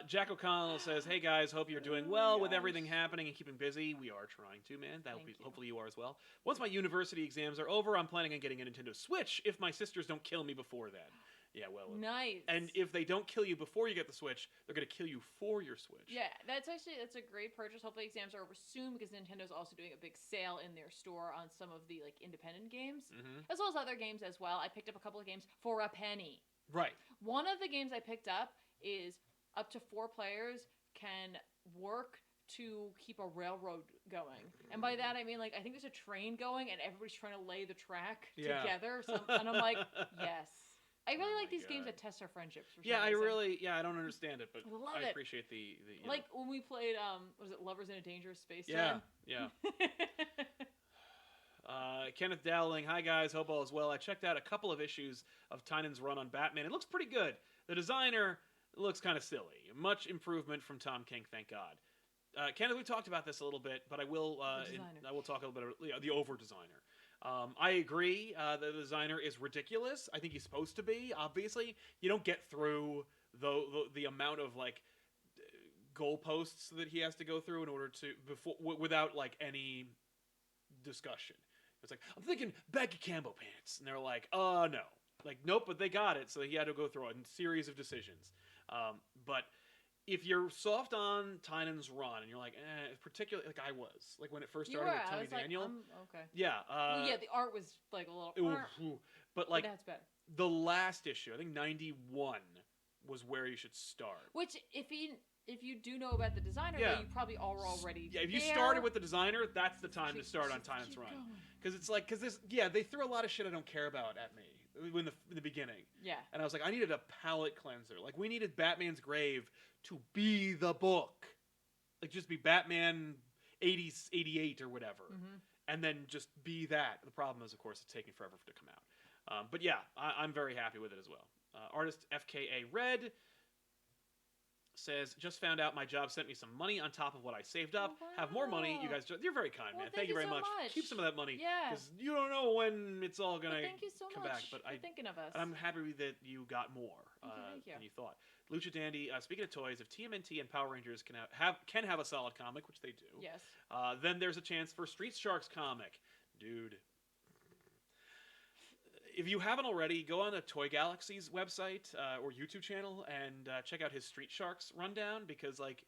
Jack O'Connell says, "Hey guys, hope you're doing well with everything happening and keeping busy. We are trying to, man. Hopefully you are as well. Once my university exams are over, I'm planning on getting a Nintendo Switch if my sisters don't kill me before then." Yeah, well. Nice. And if they don't kill you before you get the Switch, they're going to kill you for your Switch. Yeah, that's a great purchase. Hopefully exams are over soon, because Nintendo's also doing a big sale in their store on some of the like independent games, as well as other games as well. I picked up a couple of games for a penny. Right. One of the games I picked up is up to 4 players can work to keep a railroad going. And by that, I mean, like, I think there's a train going and everybody's trying to lay the track together. And I'm like, yes. I really like these games that test our friendships. For some reason. I don't understand it, but I appreciate the like when we played, was it Lovers in a Dangerous Space Time? Yeah. Kenneth Dowling, hi guys, hope all is well. I checked out a couple of issues of Tynan's run on Batman. It looks pretty good. The designer looks kind of silly. Much improvement from Tom King, thank God. Kenneth, we talked about this a little bit, but I will talk a little bit about the over designer. I agree. The designer is ridiculous. I think he's supposed to be. Obviously, you don't get through the amount of like goalposts that he has to go through in order to without like any discussion. It's like, I'm thinking baggy camo pants, and they're like, no, like nope, but they got it, so he had to go through a series of decisions. But if you're soft on Tynan's run and you're like, particularly like I was, like when it first started with Tony Daniel, okay. yeah, Well, yeah, the art was like a little, but like that's better. the last issue, I think 91 was where you should start. Which, if you do know about the designer, though, you probably are already if you there. started with the designer, that's the time to start on Tynan's run. Because it's like, they threw a lot of shit I don't care about at me in the beginning. Yeah. And I was like, I needed a palate cleanser. Like, we needed Batman's Grave to be the book. Like, just be Batman 80s, 88 or whatever. Mm-hmm. And then just be that. The problem is, of course, it's taking forever to come out. But yeah, I'm very happy with it as well. Artist FKA Red says, just found out my job sent me some money on top of what I saved up. Wow. Have more money. You guys, you're very kind, man. Thank you very so much. much. Keep some of that money. Yeah. Because you don't know when it's all going to thank you so come much back. But for thinking of us. I'm happy that you got more Thank you. than you thought. Lucha Dandy, speaking of toys, if TMNT and Power Rangers can have a solid comic, which they do, yes, then there's a chance for Street Sharks comic. Dude. If you haven't already, go on the Toy Galaxy's website or YouTube channel and check out his Street Sharks rundown, because like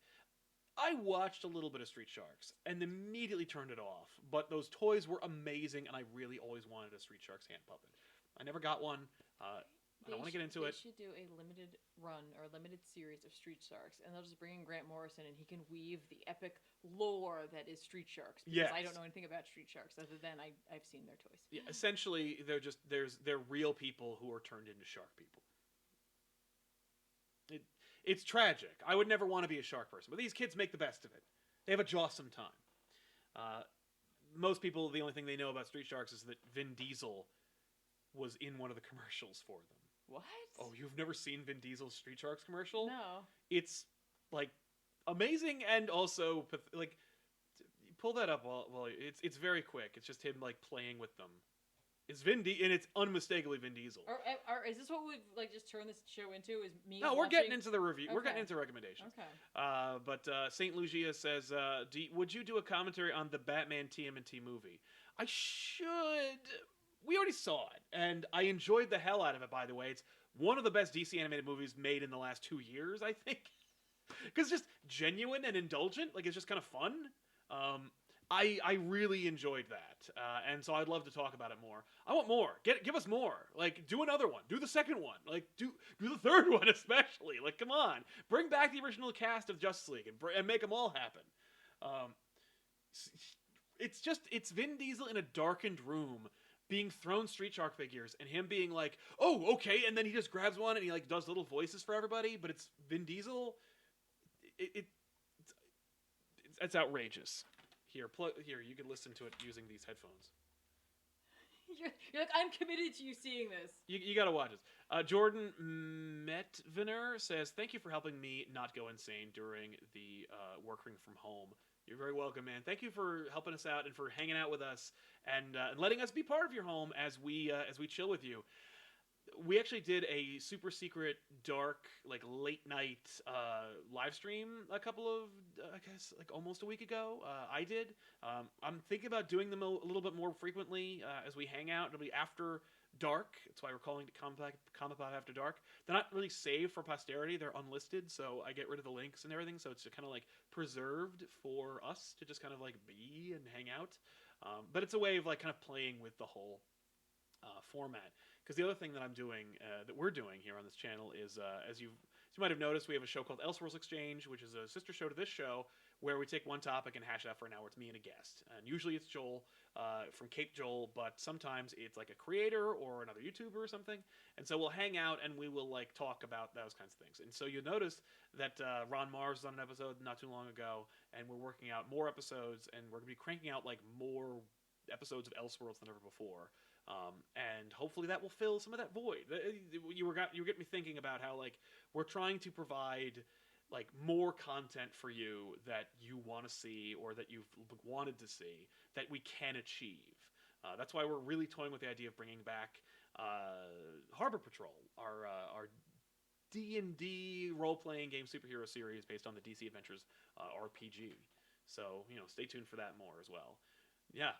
I watched a little bit of Street Sharks and immediately turned it off. But those toys were amazing, and I really always wanted a Street Sharks hand puppet. I never got one. I don't want to get into it. They should do a limited run or a limited series of Street Sharks, and they'll just bring in Grant Morrison, and he can weave the epic lore that is Street Sharks. Because I don't know anything about Street Sharks other than I've seen their toys. Yeah, essentially, they're real people who are turned into shark people. It's tragic. I would never want to be a shark person, but these kids make the best of it. They have a jawsome time. Most people, the only thing they know about Street Sharks is that Vin Diesel was in one of the commercials for them. What? Oh, you've never seen Vin Diesel's Street Sharks commercial? No. It's like amazing and also like pull that up while it's very quick. It's just him like playing with them. It's and it's unmistakably Vin Diesel. Is this what we've like just turned this show into? Is me? No, we're getting into the review. Okay. We're getting into recommendations. Okay. But Saint Lucia says, would you do a commentary on the Batman TMNT movie? I should. We already saw it, and I enjoyed the hell out of it, by the way. It's one of the best DC animated movies made in the last 2 years, I think. Because it's just genuine and indulgent. Like, it's just kind of fun. I really enjoyed that. And so I'd love to talk about it more. I want more. Give us more. Like, do another one. Do the second one. Like, do the third one especially. Like, come on. Bring back the original cast of Justice League and make them all happen. It's Vin Diesel in a darkened room being thrown Street Shark figures, and him being like, oh, okay, and then he just grabs one and he like does little voices for everybody, but it's Vin Diesel. It's outrageous. Here, you can listen to it using these headphones. You're like, I'm committed to you seeing this. You gotta watch this. Jordan Metviner says, thank you for helping me not go insane during the working from home. You're very welcome, man. Thank you for helping us out and for hanging out with us and letting us be part of your home as we chill with you. We actually did a super secret, dark, like late night live stream a couple of, I guess, like almost a week ago. I did. I'm thinking about doing them a little bit more frequently as we hang out. It'll be after dark. That's why we're calling it ComicPOP After Dark. They're not really saved for posterity. They're unlisted, so I get rid of the links and everything. So it's kind of like preserved for us to just kind of like be and hang out. But it's a way of like kind of playing with the whole format. Because the other thing that I'm doing, that we're doing here on this channel is, as you might have noticed, we have a show called Elseworlds Exchange, which is a sister show to this show, where we take one topic and hash it out for an hour. It's me and a guest. And usually it's Joel, from Cape Joel, but sometimes it's like a creator or another YouTuber or something. And so we'll hang out and we will like talk about those kinds of things. And so you'll notice that Ron Mars was on an episode not too long ago, and we're working out more episodes, and we're going to be cranking out like more episodes of Elseworlds than ever before. And hopefully that will fill some of that void. You get me thinking about how like we're trying to provide like more content for you that you want to see or that you've wanted to see that we can achieve. That's why we're really toying with the idea of bringing back Harbor Patrol, our D&D role-playing game superhero series based on the DC Adventures RPG. So stay tuned for that more as well. Yeah.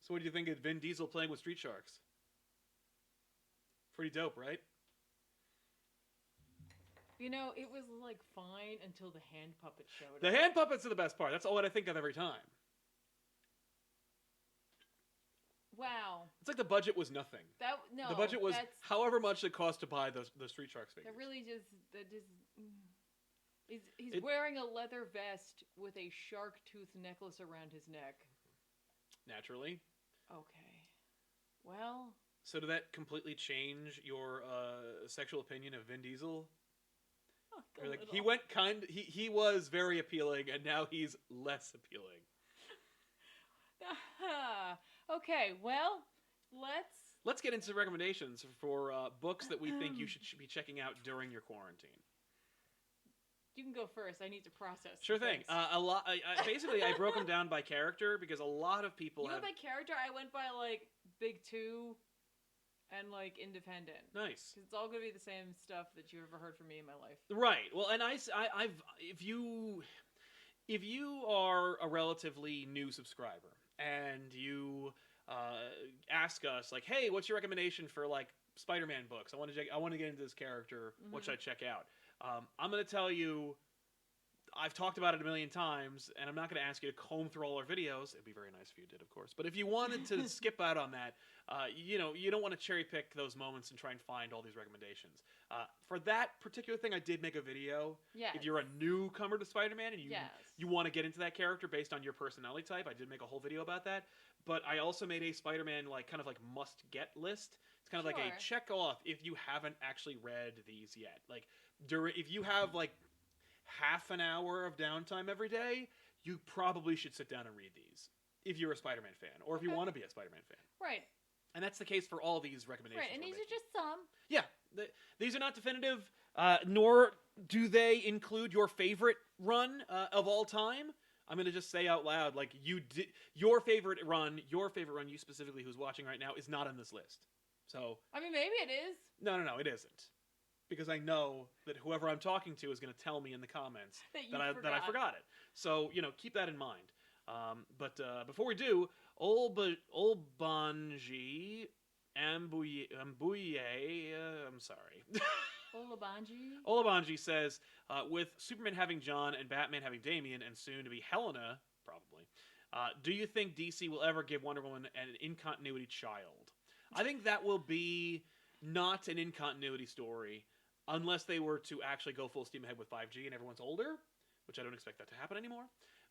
So what do you think of Vin Diesel playing with Street Sharks? Pretty dope, right? You know, it was like fine until the hand puppet showed The up. hand puppets are the best part. That's all what I think of every time. Wow. It's like the budget was nothing. The budget was however much it cost to buy the Street Sharks figures. That really just he's wearing a leather vest with a shark tooth necklace around his neck. Naturally. Okay. Well. So did that completely change your sexual opinion of Vin Diesel? Like he went he was very appealing, and now he's less appealing. Okay, well, let's get into recommendations for books that we think you should be checking out during your quarantine. You can go first. I need to process. Sure thing. Basically, I broke them down by character because a lot of people went by character. I went by like big two and like independent. Nice. Because it's all gonna be the same stuff that you ever heard from me in my life. Right. Well, and I've if you are a relatively new subscriber and you ask us like, hey, what's your recommendation for like Spider-Man books? I want to get into this character. Mm-hmm. What should I check out? I'm going to tell you, I've talked about it a million times, and I'm not going to ask you to comb through all our videos. It'd be very nice if you did, of course. But if you wanted to skip out on that, you don't want to cherry pick those moments and try and find all these recommendations. For that particular thing, I did make a video. Yes. If you're a newcomer to Spider-Man and you want to get into that character based on your personality type, I did make a whole video about that. But I also made a Spider-Man kind of must-get list. It's kind of like a check off if you haven't actually read these yet. Like if you have like half an hour of downtime every day, you probably should sit down and read these if you're a Spider-Man fan or if you want to be a Spider-Man fan. Right. And that's the case for all these recommendations. Right, and these are just some. Yeah, these are not definitive, nor do they include your favorite run of all time. I'm going to just say out loud, like, your favorite run, you specifically who's watching right now, is not on this list. So. I mean, maybe it is. No, it isn't. Because I know that whoever I'm talking to is going to tell me in the comments that I forgot it. So, keep that in mind. But before we do, Olbanji Ambuye, I'm sorry. Olabanji says, with Superman having John and Batman having Damian and soon to be Helena, probably, do you think DC will ever give Wonder Woman an in-continuity child? I think that will be not an in-continuity story unless they were to actually go full steam ahead with 5G and everyone's older, which I don't expect that to happen anymore.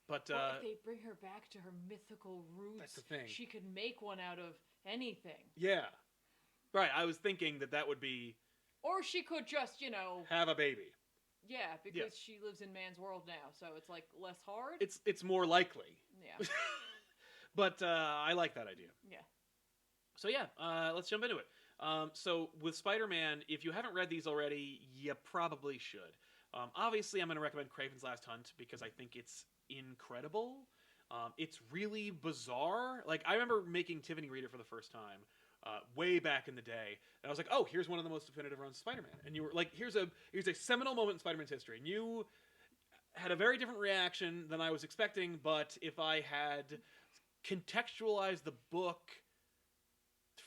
But if they bring her back to her mythical roots, that's the thing. She could make one out of anything. Yeah. Right, I was thinking that would be... Or she could just, have a baby. Yeah, because she lives in man's world now, so it's like less hard. It's more likely. Yeah. But I like that idea. Yeah. So yeah, let's jump into it. So with Spider-Man, if you haven't read these already, you probably should. Obviously, I'm going to recommend Kraven's Last Hunt because I think it's incredible. It's really bizarre. Like, I remember making Tiffany read it for the first time way back in the day, and I was like, oh, here's one of the most definitive runs of Spider-Man. And you were like, here's a seminal moment in Spider-Man's history. And you had a very different reaction than I was expecting, but if I had contextualized the book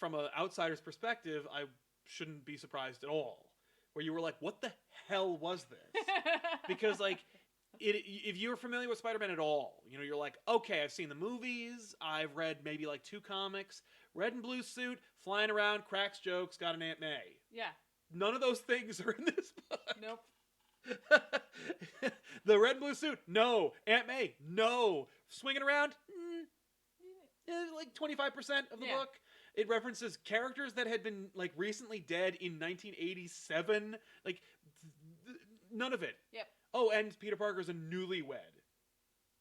from an outsider's perspective, I shouldn't be surprised at all. Where you were like, what the hell was this? Because, like, if you're familiar with Spider-Man at all, you're like, okay, I've seen the movies, I've read maybe like 2 comics, red and blue suit, flying around, cracks jokes, got an Aunt May. Yeah. None of those things are in this book. Nope. The red and blue suit, no. Aunt May, no. Swinging around, like 25% of the book. It references characters that had been like recently dead in 1987. Like, none of it. Yep. Oh, and Peter Parker's a newlywed.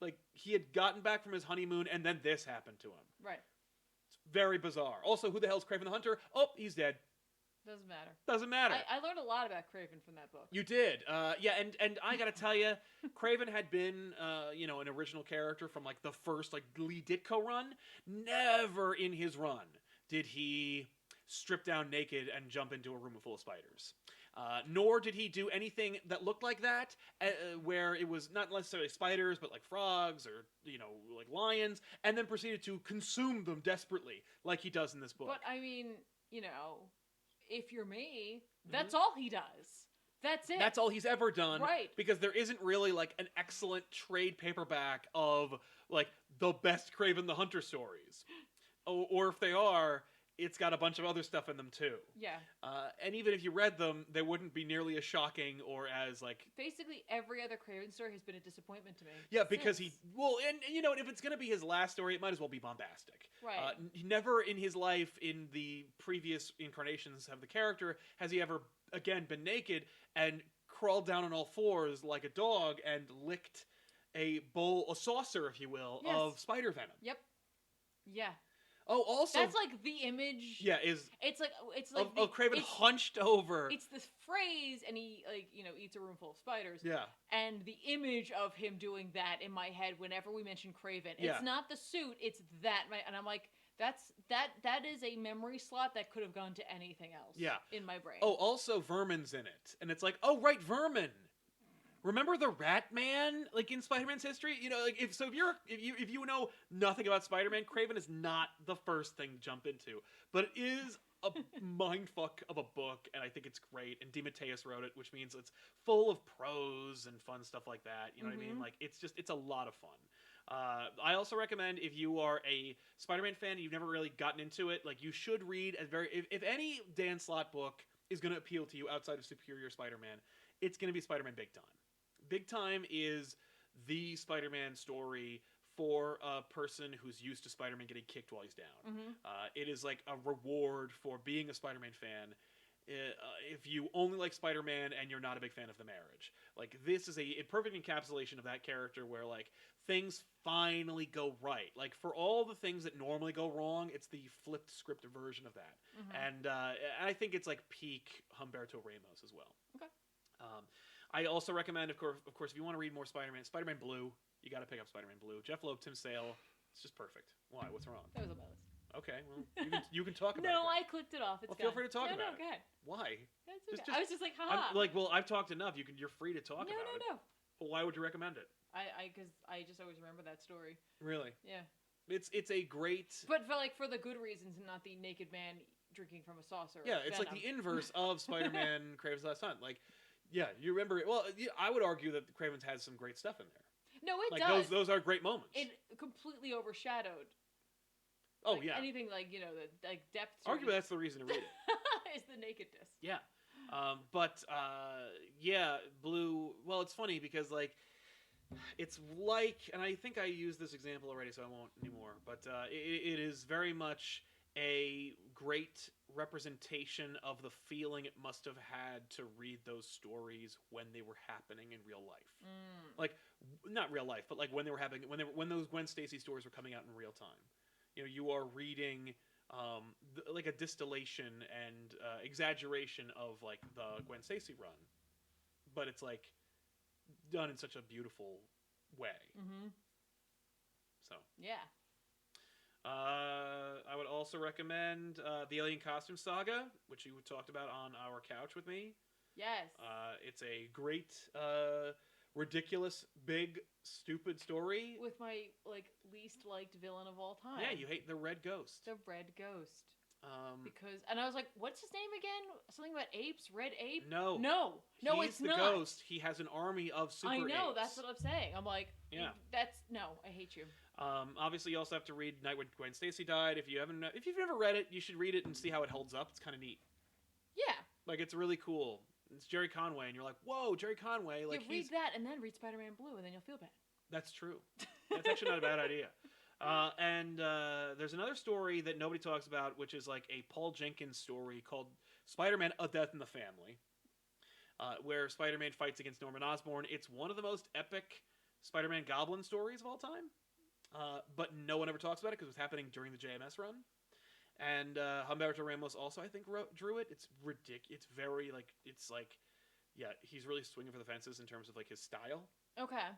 Like, he had gotten back from his honeymoon, and then this happened to him. Right. It's very bizarre. Also, who the hell's Kraven the Hunter? Oh, he's dead. Doesn't matter. Doesn't matter. I learned a lot about Kraven from that book. You did. Yeah, and I gotta tell you, Kraven had been, an original character from, like, the first, like, Lee Ditko run. Never in his run did he strip down naked and jump into a room full of spiders. Nor did he do anything that looked like that, where it was not necessarily spiders, but like frogs or, like lions, and then proceeded to consume them desperately, like he does in this book. But I mean, if you're me, that's all he does. That's it. That's all he's ever done. Right. Because there isn't really, like, an excellent trade paperback of, like, the best Kraven the Hunter stories. Or if they are, it's got a bunch of other stuff in them, too. Yeah. And even if you read them, they wouldn't be nearly as shocking or as, like... Basically, every other Kraven story has been a disappointment to me. Yeah, because he... Well, and, if it's going to be his last story, it might as well be bombastic. Right. Never in his life, in the previous incarnations of the character, has he ever, again, been naked and crawled down on all fours like a dog and licked a saucer, if you will, of spider venom. Yep. Yeah. Oh, also... That's like the image... Yeah, It's like... Of Kraven hunched over. It's this phrase, and he, eats a room full of spiders. Yeah. And the image of him doing that in my head whenever we mention Kraven. Yeah. It's not the suit, it's that. And I'm like... That is a memory slot that could have gone to anything else. Yeah. In my brain. Oh, also Vermin's in it, and it's like, oh right, Vermin. Remember the Rat Man, like in Spider-Man's history? If you know nothing about Spider-Man, Kraven is not the first thing to jump into, but it is a mindfuck of a book, and I think it's great. And DeMatteis wrote it, which means it's full of prose and fun stuff like that. You know what I mean? Like it's a lot of fun. I also recommend, if you are a Spider-Man fan and you've never really gotten into it, like, you should read if any Dan Slott book is going to appeal to you outside of Superior Spider-Man, it's going to be Spider-Man Big Time. Big Time is the Spider-Man story for a person who's used to Spider-Man getting kicked while he's down. It is like a reward for being a Spider-Man fan. If you only like Spider-Man and you're not a big fan of The Marriage. Like, this is a perfect encapsulation of that character where, like, things finally go right. Like, for all the things that normally go wrong, it's the flipped script version of that. And I think it's, like, peak Humberto Ramos as well. Okay. I also recommend, of course, if you want to read more Spider-Man Blue, you got to pick up Spider-Man Blue. Jeff Loeb, Tim Sale, it's just perfect. Why? What's wrong? That was on my list. Okay, well, you can talk about it. No, I clicked it off. It's feel free to talk about it. No, go ahead. Why? That's okay. I was just like, haha. I've talked enough. You're free to talk about it. No. Well, why would you recommend it? Because I just always remember that story. Really? Yeah. It's a great... But for the good reasons, and not the naked man drinking from a saucer. Yeah, it's like the inverse of Spider-Man Kraven's Last Hunt. Like, yeah, you remember it. Well, I would argue that Kraven's has some great stuff in there. No, it like, does. Those are great moments. It completely overshadowed. Oh, like, yeah. Anything like, the like depth. Arguably, that's the reason to read it. Is the nakedness. Yeah. Blue... Well, it's funny because, like, it's like... And I think I used this example already, so I won't anymore. But it is very much a great representation of the feeling it must have had to read those stories when they were happening in real life. Like, not real life, but like when they were happening, when those Gwen Stacy stories were coming out in real time. You are reading like a distillation and exaggeration of like the Gwen Stacy run, but it's like done in such a beautiful way. So yeah. I would also recommend the Alien Costume Saga, which you talked about on our couch with me. Yes. It's a great, ridiculous, big, stupid story. With my least liked villain of all time. Yeah, you hate the Red Ghost. The Red Ghost. And I was like, what's his name again? Something about apes? Red ape? No, it's the not. Ghost. He has an army of super apes. I know, that's what I'm saying. I'm like, yeah, I hate you. Obviously, you also have to read Night When Gwen Stacy Died. If you've never read it, you should read it and see how it holds up. It's kind of neat. Yeah. Like, it's really cool. It's Jerry Conway, and you're like, whoa, Jerry Conway. Like, read that and then read Spider-Man Blue, and then you'll feel bad. That's true. That's actually not a bad idea. And there's another story that nobody talks about, which is like a Paul Jenkins story called Spider-Man: A Death in the Family, where Spider-Man fights against Norman Osborn. It's one of the most epic Spider-Man Goblin stories of all time, but no one ever talks about it because it was happening during the JMS run. And Humberto Ramos also, I think, drew it. It's ridiculous. It's very, yeah, he's really swinging for the fences in terms of, like, his style. Okay.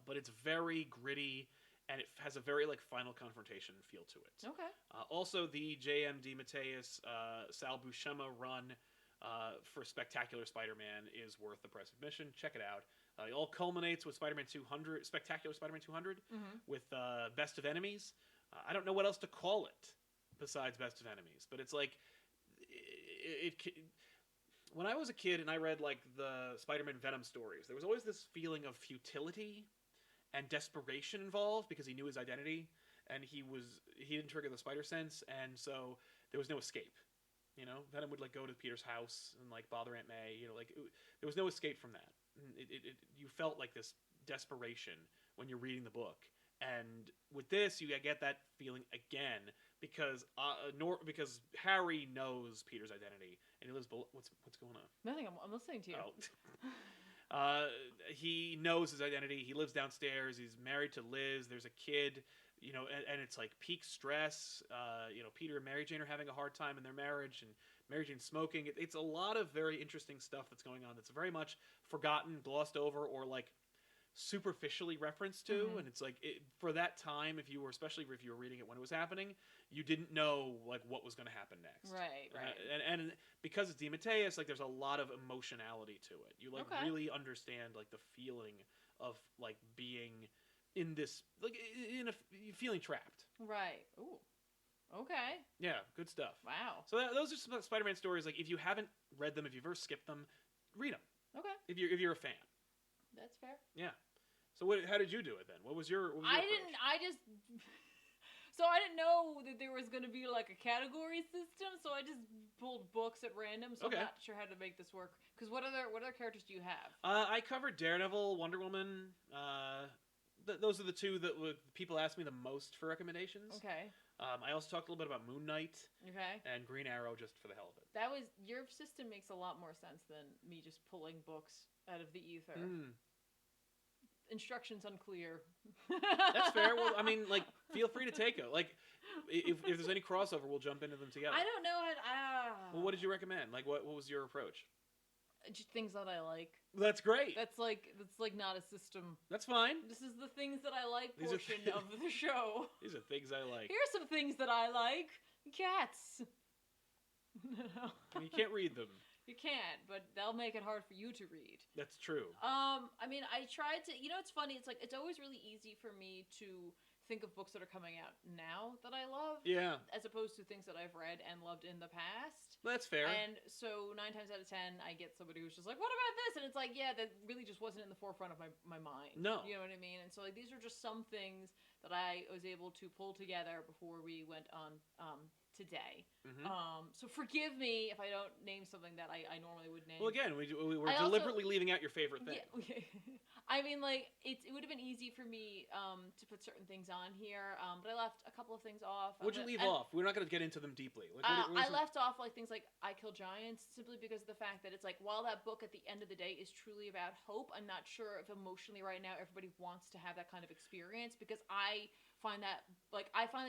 But it's very gritty, and it has a very, like, Final Confrontation feel to it. Okay. Also, the J.M. DeMatteis, Sal Buscema run for Spectacular Spider-Man is worth the price of admission. Check it out. It all culminates with Spider-Man 200, Spectacular Spider-Man 200, with Best of Enemies. I don't know what else to call it besides Best of Enemies, but it's like when I was a kid and I read like the Spider-Man Venom stories, there was always this feeling of futility and desperation involved because he knew his identity and he didn't trigger the spider sense, and so there was no escape. You know, Venom would like go to Peter's house and like bother Aunt May. You know, like there was no escape from that. You felt like this desperation when you're reading the book, and with this, you get that feeling again because Harry knows Peter's identity and he lives below. What's going on? Nothing. I'm listening to you. Oh. He knows his identity. He lives downstairs. He's married to Liz. There's a kid. You know, and it's like peak stress. You know, Peter and Mary Jane are having a hard time in their marriage, and Mary Jane's smoking. It's a lot of very interesting stuff that's going on that's very much forgotten, glossed over, or like superficially referenced to. And it's like for that time, especially if you were reading it when it was happening, you didn't know like what was going to happen next. Right. And because it's DeMatteis, like there's a lot of emotionality to it. You like really understand like the feeling of like being in this, like feeling trapped. Right. Ooh. Okay. Yeah, good stuff. Wow. So those are some Spider-Man stories. Like if you haven't read them, if you've ever skipped them, read them. Okay. If you're a fan. That's fair. Yeah. So how did you do it then? What was your approach? So I didn't know that there was going to be like a category system, so I just pulled books at random. So I'm not sure how to make this work. Because what other characters do you have? I covered Daredevil, Wonder Woman. Those are the two that people ask me the most for recommendations. Okay. I also talked a little bit about Moon Knight. Okay. And Green Arrow, just for the hell of it. Your system makes a lot more sense than me just pulling books out of the ether. Instructions unclear. That's fair. Well, I mean, like, feel free to take it. Like, if there's any crossover, we'll jump into them together. I don't know Well, what did you recommend? Like, what was your approach? Just things that I like. That's great. That's like not a system. That's fine. This is the things that I like portion of the show. These are things I like. Here's some things that I like. Cats. No. You can't read them. You can't, but they'll make it hard for you to read. That's true. I mean, I tried to. You know, it's funny. It's like it's always really easy for me to think of books that are coming out now that I love. Yeah. As opposed to things that I've read and loved in the past. That's fair. And so 9 times out of 10, I get somebody who's just like, "What about this?" And it's like, yeah, that really just wasn't in the forefront of my mind. No. You know what I mean? And so like these are just some things that I was able to pull together before we went on today. So forgive me if I don't name something that I normally would name. Well, again, we're deliberately leaving out your favorite thing. Yeah, I mean, like, it would have been easy for me to put certain things on here, but I left a couple of things off. What'd you leave off? We're not going to get into them deeply. Like, I left off like things like I Kill Giants simply because of the fact that it's like, while that book at the end of the day is truly about hope, I'm not sure if emotionally right now everybody wants to have that kind of experience, because I find that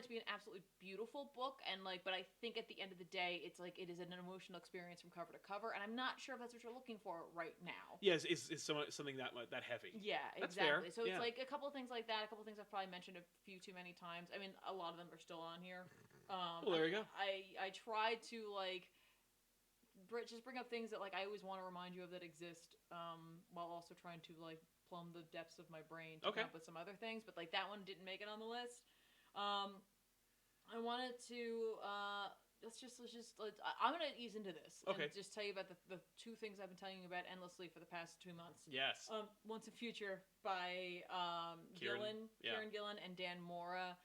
to be an absolutely beautiful book, and like, but I think at the end of the day, it's like it is an emotional experience from cover to cover, and I'm not sure if that's what you're looking for right now. Yes, it's something that heavy. Yeah, that's exactly. Fair. So it's like a couple of things like that, a couple of things I've probably mentioned a few too many times. I mean, a lot of them are still on here. Well, there you go. I try to like just bring up things that like I always want to remind you of that exist, while also trying to like plumb the depths of my brain to come up with some other things. But like that one didn't make it on the list. I wanted to I'm gonna ease into this and just tell you about the two things I've been telling you about endlessly for the past 2 months. Yes. Once a Future by Kieran Gillen and Dan Mora.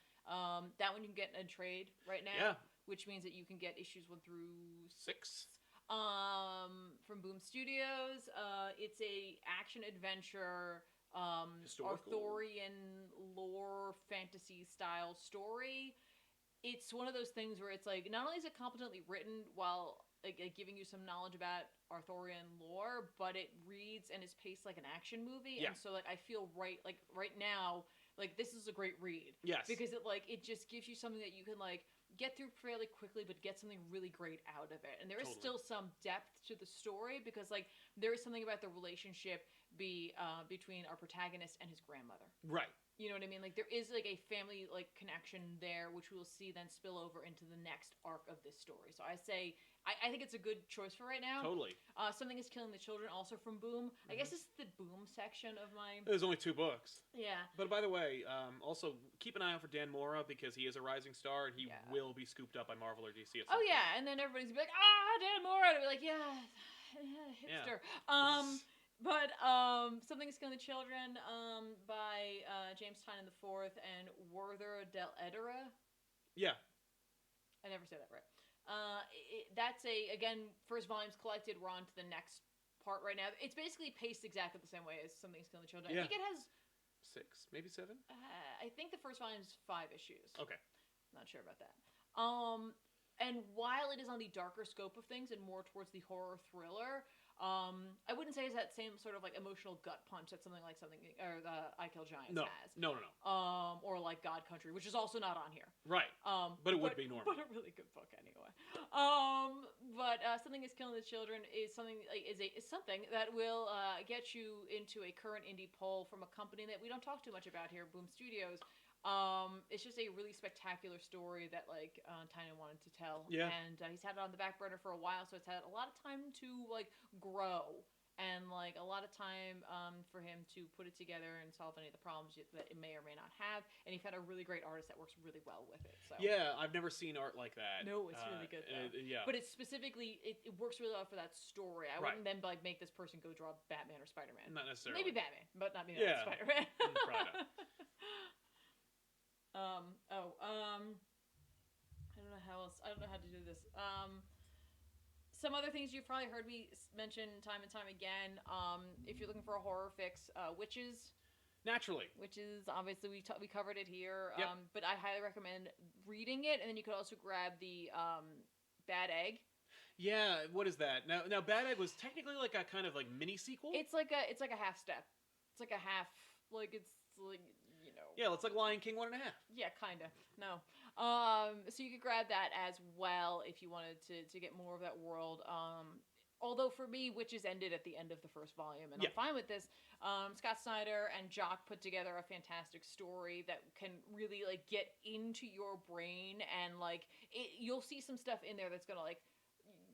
That one you can get in a trade right now, which means that you can get issues 1 through 6 from Boom Studios. It's a action adventure, Arthurian lore fantasy style story. It's one of those things where it's like, not only is it competently written while like giving you some knowledge about Arthurian lore, but it reads and is paced like an action movie. And so like I feel right now, like this is a great read. Yes. Because it just gives you something that you can like get through fairly quickly, but get something really great out of it. And there is still some depth to the story, because like there is something about the relationship between our protagonist and his grandmother. Right. You know what I mean? Like there is like a family like connection there, which we'll see then spill over into the next arc of this story. So I say I think it's a good choice for right now. Totally. Something is Killing the Children, also from Boom. I guess this is the Boom section of my. There's only 2 books. Yeah. But by the way, also keep an eye out for Dan Mora because he is a rising star and he will be scooped up by Marvel or DC at some point. Yeah, and then everybody's gonna be like, Dan Mora, and I'll be like, hipster. But Something is Killing the Children by James Tynion IV and Werther del Edera. Yeah. I never say that right. That's again, first volume's collected. We're on to the next part right now. It's basically paced exactly the same way as Something is Killing the Children. Yeah. I think it has 6, maybe 7? I think the first volume's 5 issues. Okay. Not sure about that. And while it is on the darker scope of things and more towards the horror thriller, I wouldn't say it's that same sort of like emotional gut punch that something or I Kill Giants has. No. Or like God Country, which is also not on here. Right. But it would be normal. But a really good book anyway. Something is Killing the Children is something that will get you into a current indie poll from a company that we don't talk too much about here, Boom Studios. It's just a really spectacular story that Tynion wanted to tell. Yeah. And he's had it on the back burner for a while, so it's had a lot of time to grow and a lot of time for him to put it together and solve any of the problems that it may or may not have. And he found a really great artist that works really well with it. So yeah, I've never seen art like that. No, it's really good though. Yeah. But it's specifically it works really well for that story. I wouldn't then make this person go draw Batman or Spider-Man. Not necessarily. Maybe Batman, but not Spider-Man. Probably not. I don't know how to do this. Some other things you've probably heard me mention time and time again. If you're looking for a horror fix, Witches. Naturally. Witches, obviously we covered it here. Yep. But I highly recommend reading it, and then you could also grab the Bad Egg. Yeah, what is that? Now Bad Egg was technically like a kind of mini sequel. It's like a half step. It's like a half Yeah, it's like Lion King 1.5. Yeah, kind of. No. So you could grab that as well if you wanted to get more of that world. Although for me, Witches ended at the end of the first volume, and I'm fine with this. Scott Snyder and Jock put together a fantastic story that can really get into your brain, and you'll see some stuff in there that's gonna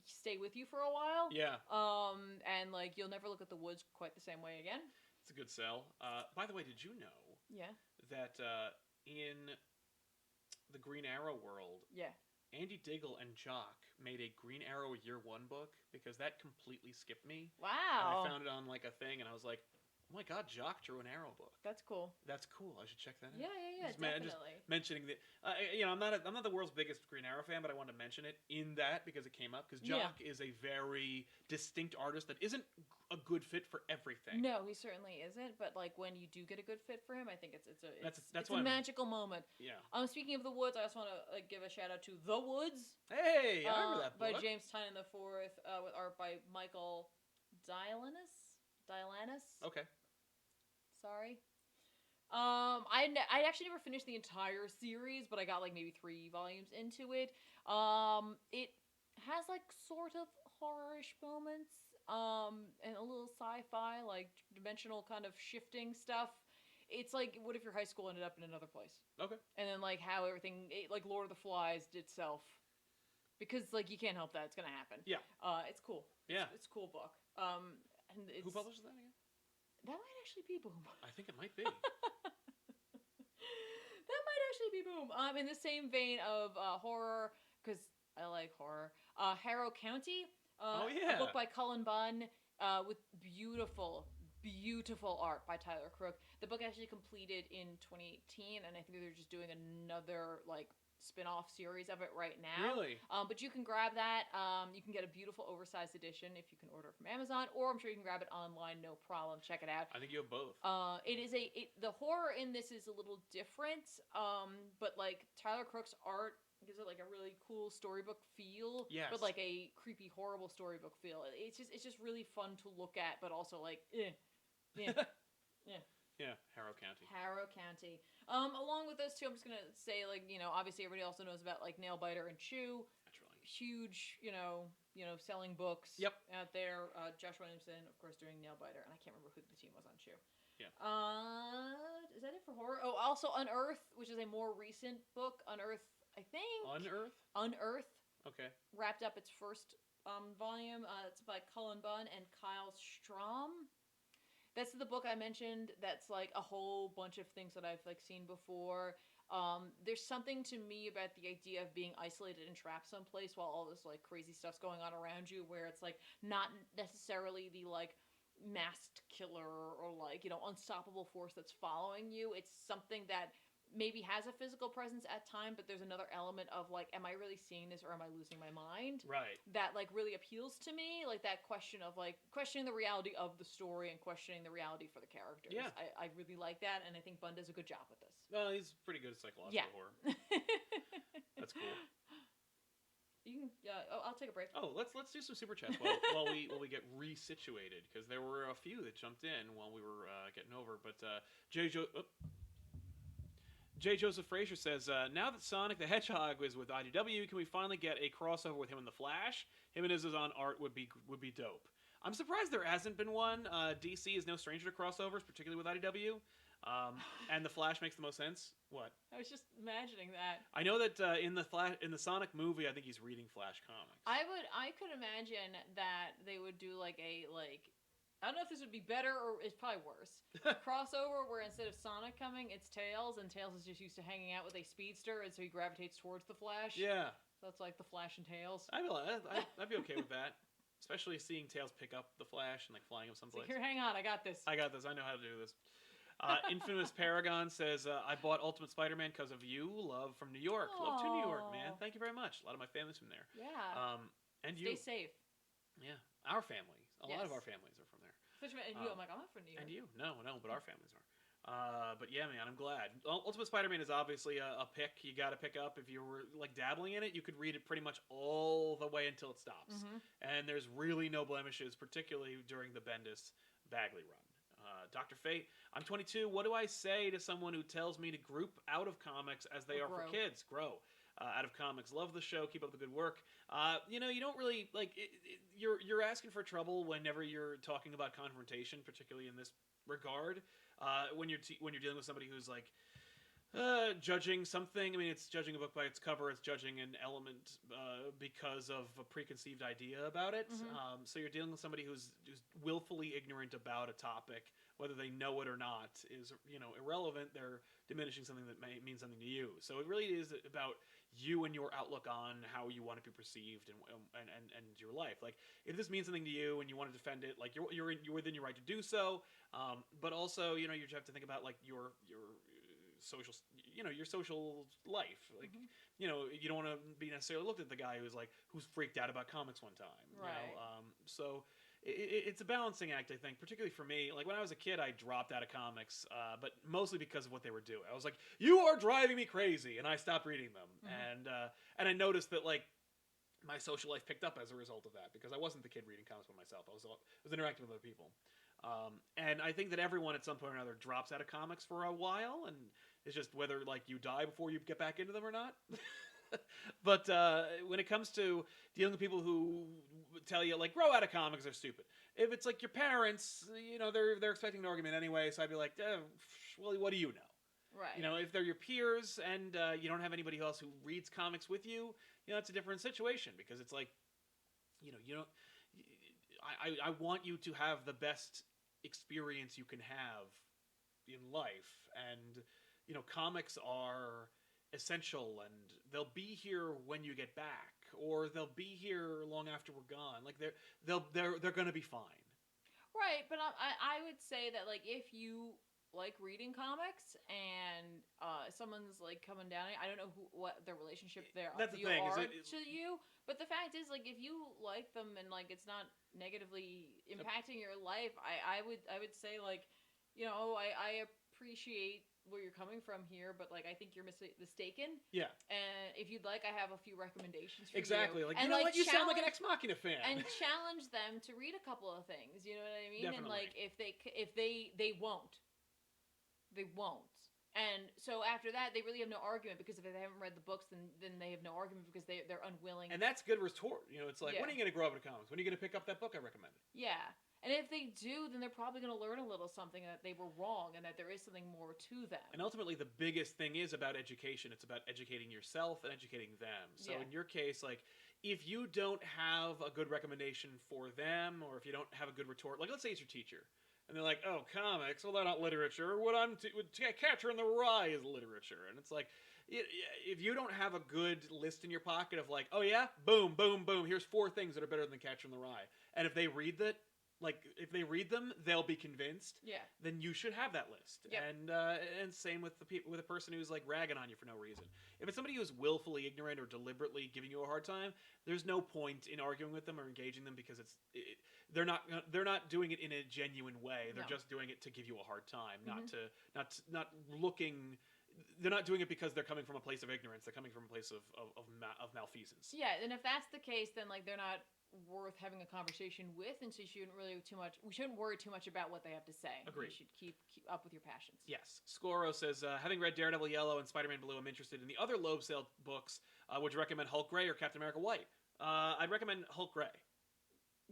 stay with you for a while. Yeah. And you'll never look at the woods quite the same way again. It's a good sell. By the way, did you know? Yeah. That in the Green Arrow world, Andy Diggle and Jock made a Green Arrow Year 1 book because that completely skipped me. Wow. And I found it on a thing, and I was like, oh my god, Jock drew an Arrow book. That's cool. That's cool. I should check that out. Yeah, definitely. Just mentioning that, I'm not the world's biggest Green Arrow fan, but I wanted to mention it in that because it came up. Because Jock is a very distinct artist that isn't a good fit for everything. No, he certainly isn't. But when you do get a good fit for him, I think it's a why magical moment. Yeah. Speaking of the woods, I also want to give a shout out to The Woods. Hey, I remember that book. By James Tynion IV, with art by Michael Dialanis. Okay. Sorry. I actually never finished the entire series, but I got maybe 3 volumes into it. It has sort of horror-ish moments, and a little sci-fi, dimensional kind of shifting stuff. It's what if your high school ended up in another place? Okay. And then how everything, Lord of the Flies itself, because you can't help that, it's gonna happen. Yeah. It's cool. Yeah. It's a cool book. And who publishes that again? That might actually be Boom. I think it might be. That might actually be Boom. In the same vein of horror, because I like horror. Harrow County. A book by Cullen Bunn with beautiful art by Tyler Crook. The book actually completed in 2018, and I think they're just doing another spin-off series of it right now. Really? But you can grab that. You can get a beautiful oversized edition if you can order it from Amazon, or I'm sure you can grab it online, no problem. Check it out. I think you have both. The horror in this is a little different, but Tyler Crook's art gives it a really cool storybook feel. Yes. But a creepy, horrible storybook feel. It's just really fun to look at, but also yeah. Yeah, Harrow County. Harrow County. Along with those two, I'm just gonna say, obviously everybody also knows about Nailbiter and Chew. Naturally. Huge, selling books. Yep. Out there. Josh Williamson, of course, doing Nailbiter, and I can't remember who the team was on Chew. Yeah. Is that it for horror? Oh, also Unearth, which is a more recent book. Unearth, I think. Unearth? Unearth Okay. wrapped up its first volume. It's by Cullen Bunn and Kyle Strom. That's the book I mentioned. That's like a whole bunch of things that I've like seen before. There's something to me about the idea of being isolated and trapped someplace while all this like crazy stuff's going on around you, where it's like not necessarily the like masked killer or like, you know, unstoppable force that's following you. It's something that maybe has a physical presence at time, but there's another element of like, am I really seeing this or am I losing my mind? Right. That like really appeals to me, like that question of like questioning the reality of the story and questioning the reality for the characters. Yeah. I really like that, and I think Bunn does a good job with this. Well, he's pretty good at psychological horror. That's cool. You can. I'll take a break. Oh, let's do some super chats while we get resituated, because there were a few that jumped in while we were getting over. But J. Joseph Frazier says, now that Sonic the Hedgehog is with IDW, can we finally get a crossover with him and the Flash? Him and his on art would be dope. I'm surprised there hasn't been one. DC is no stranger to crossovers, particularly with IDW. And the Flash makes the most sense. What? I was just imagining that. I know that in the Sonic movie, I think he's reading Flash comics. I could imagine that they would do like I don't know if this would be better or it's probably worse. Crossover where instead of Sonic coming, it's Tails, and Tails is just used to hanging out with a speedster, and so he gravitates towards the Flash. Yeah. So it's like the Flash and Tails. I'd be okay with that. Especially seeing Tails pick up the Flash and like flying him someplace. So here, hang on, I got this. I know how to do this. Infamous Paragon says, I bought Ultimate Spider-Man because of you. Love from New York. Aww. Love to New York, man. Thank you very much. A lot of my family's from there. Yeah. And Stay you. safe. Yeah. Our family. A lot of our families are from there. And you, I'm like, I'm not from New York. And you. No, but our families are. But yeah, man, I'm glad. Ultimate Spider-Man is obviously a pick you got to pick up. If you were like dabbling in it, you could read it pretty much all the way until it stops. Mm-hmm. And there's really no blemishes, particularly during the Bendis Bagley run. Dr. Fate, I'm 22. What do I say to someone who tells me to group out of comics as they are for kids? Grow. Out of comics. Love the show. Keep up the good work. You don't really like. You're asking for trouble whenever you're talking about confrontation, particularly in this regard. When you're dealing with somebody who's like judging something. I mean, it's judging a book by its cover. It's judging an element because of a preconceived idea about it. Mm-hmm. So you're dealing with somebody who's willfully ignorant about a topic, whether they know it or not, is irrelevant. They're diminishing something that may mean something to you. So it really is about you and your outlook on how you want to be perceived and your life. Like, if this means something to you and you want to defend it, like you're within your right to do so. But also, you have to think about like your social, your social life. Like, mm-hmm. You don't want to be necessarily looked at the guy who's freaked out about comics one time. Right. So it's a balancing act, I think, particularly for me. Like, when I was a kid, I dropped out of comics, but mostly because of what they were doing. I was like, you are driving me crazy, and I stopped reading them. Mm-hmm. And I noticed that, like, my social life picked up as a result of that, because I wasn't the kid reading comics by myself. I was interacting with other people. And I think that everyone at some point or another drops out of comics for a while, and it's just whether like you die before you get back into them or not. But when it comes to dealing with people who tell you like grow out of comics, they're stupid. If it's like your parents, they're expecting an argument anyway, so I'd be like, well, what do you know? Right. If they're your peers and you don't have anybody else who reads comics with you, it's a different situation, because it's like, I want you to have the best experience you can have in life, and comics are essential, and they'll be here when you get back, or they'll be here long after we're gone. Like, they're gonna be fine. Right, but I would say that like if you like reading comics and someone's like coming down, I don't know what their relationship there That's the thing, to you, but the fact is like if you like them and like it's not negatively impacting your life, I would say like I appreciate where you're coming from here, but like I think you're mistaken. Yeah. And if you'd like, I have a few recommendations for exactly. you. Like, you know what? You sound like an Ex Machina fan. And challenge them to read a couple of things. You know what I mean? Definitely. And like if they won't. They won't. And so after that, they really have no argument, because if they haven't read the books, then they have no argument because they're unwilling. And that's good retort. It's like, Yeah. when are you going to grow up in comics? When are you going to pick up that book I recommended? Yeah. And if they do, then they're probably going to learn a little something, that they were wrong and that there is something more to them. And ultimately, the biggest thing is about education. It's about educating yourself and educating them. So in your case, like, if you don't have a good recommendation for them, or if you don't have a good retort, like, let's say it's your teacher, and they're like, "Oh, comics, well, they're not literature. Catcher in the Rye is literature." And it's like, if you don't have a good list in your pocket of like, "Oh yeah, boom, boom, boom, here's 4 things that are better than Catcher in the Rye," and if they read that, like, if they read them, they'll be convinced. Yeah. Then you should have that list. Yep. And same with with a person who's like ragging on you for no reason. If it's somebody who's willfully ignorant or deliberately giving you a hard time, there's no point in arguing with them or engaging them, because they're not doing it in a genuine way. They're just doing it to give you a hard time, not looking. They're not doing it because they're coming from a place of ignorance. They're coming from a place of malfeasance. Yeah, and if that's the case, then like they're not worth having a conversation with, and so we shouldn't worry too much about what they have to say. Agreed. You should keep up with your passions. Yes. Scoro says, having read Daredevil Yellow and Spider-Man Blue, I'm interested in the other Loeb Sale books. Would you recommend Hulk Gray or Captain America White? I'd recommend Hulk Gray.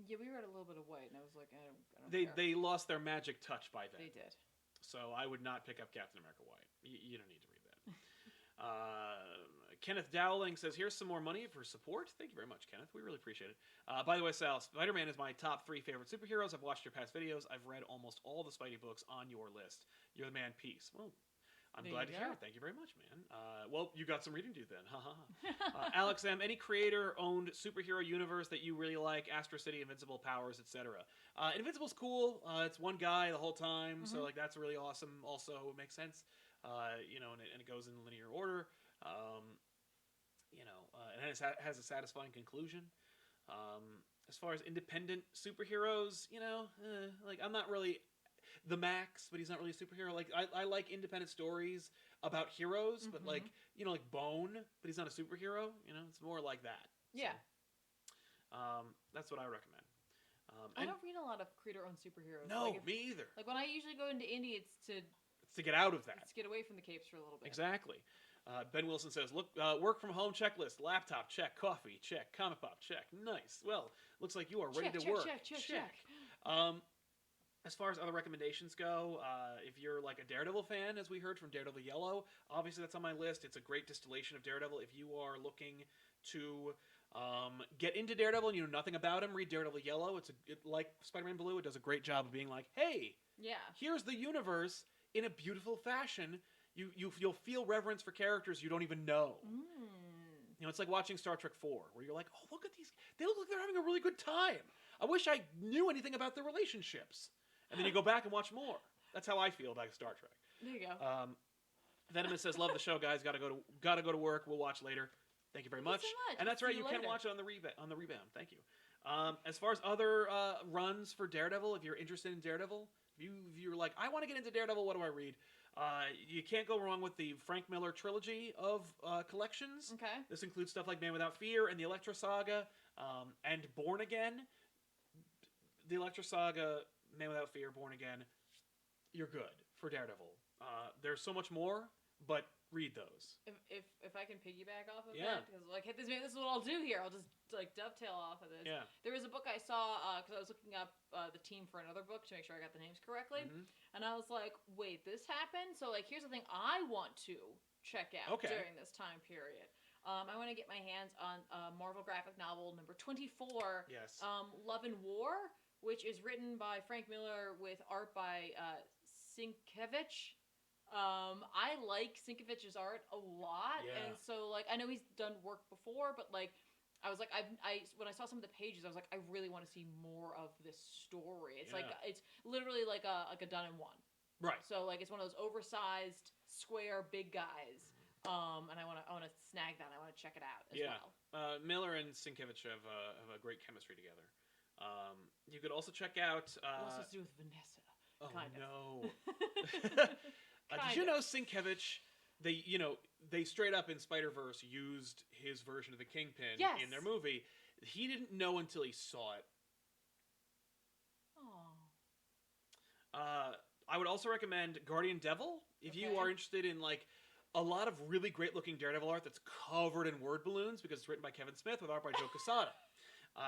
Yeah, we read a little bit of White, and I was like, I don't care. They lost their magic touch by then. They did. So I would not pick up Captain America White. You don't need to read that. Kenneth Dowling says, here's some more money for support. Thank you very much, Kenneth. We really appreciate it. By the way, Sal, Spider-Man is my top 3 favorite superheroes. I've watched your past videos. I've read almost all the Spidey books on your list. You're the man. Peace. Well, I'm glad to hear it. Thank you very much, man. Well, you got some reading to do then. Alex M., any creator-owned superhero universe that you really like? Astro City, Invincible, Powers, etc. Invincible's cool. It's one guy the whole time, so like that's really awesome. Also, it makes sense. And it goes in linear order. And it has a satisfying conclusion. As far as independent superheroes, like I'm not really the Max, but he's not really a superhero. Like I like independent stories about heroes, but like Bone, but he's not a superhero. It's more like that. Yeah. So, that's what I recommend. I don't read a lot of creator-owned superheroes. No, me either. Like when I usually go into indie, it's to get out of that. It's to get away from the capes for a little bit. Exactly. Ben Wilson says, look, work from home checklist, laptop, check, coffee, check, ComicPOP, check. Nice. Well, looks like you are ready to work. Check. As far as other recommendations go, if you're like a Daredevil fan, as we heard from Daredevil Yellow, obviously that's on my list. It's a great distillation of Daredevil. If you are looking to get into Daredevil and you know nothing about him, read Daredevil Yellow. Like Spider-Man Blue, it does a great job of being like, hey, here's the universe in a beautiful fashion. You'll feel reverence for characters you don't even know. It's like watching Star Trek 4, where you're like, oh, look at these. They look like they're having a really good time. I wish I knew anything about their relationships. And then you go back and watch more. That's how I feel about Star Trek. There you go. Venomous says, love the show, guys. Gotta go to work. We'll watch later. Thank you very much. Thanks so much. And that's right, you can watch it on the rebound. Thank you. As far as other runs for Daredevil, if you're interested in Daredevil, if you're like, I want to get into Daredevil, what do I read? You can't go wrong with the Frank Miller trilogy of collections. Okay. This includes stuff like Man Without Fear and the Elektra Saga, and Born Again. The Elektra Saga, Man Without Fear, Born Again, you're good for Daredevil. There's so much more, but read those. If I can piggyback off of that, because like, hey, this is what I'll do here. I'll just like dovetail off of this. Yeah. There was a book I saw because I was looking up the team for another book to make sure I got the names correctly, and I was like, wait, this happened? So like, here's the thing I want to check out during this time period. I want to get my hands on Marvel graphic novel number 24. Yes. Love and War, which is written by Frank Miller with art by Sienkiewicz. I like Sienkiewicz's art a lot, and so like I know he's done work before, but like I was like when I saw some of the pages, I was like, I really want to see more of this story. It's like it's literally like a done in one. Right. So like it's one of those oversized square big guys. And I want to snag that. I want to check it out as well. Miller and Sienkiewicz have a great chemistry together. You could also check out. What does it do with Vanessa? Oh kind no! Did you know Sienkiewicz? They straight up in Spider-Verse used his version of the Kingpin in their movie. He didn't know until he saw it. Oh. I would also recommend Guardian Devil if you are interested in like a lot of really great looking Daredevil art that's covered in word balloons because it's written by Kevin Smith with art by Joe Quesada.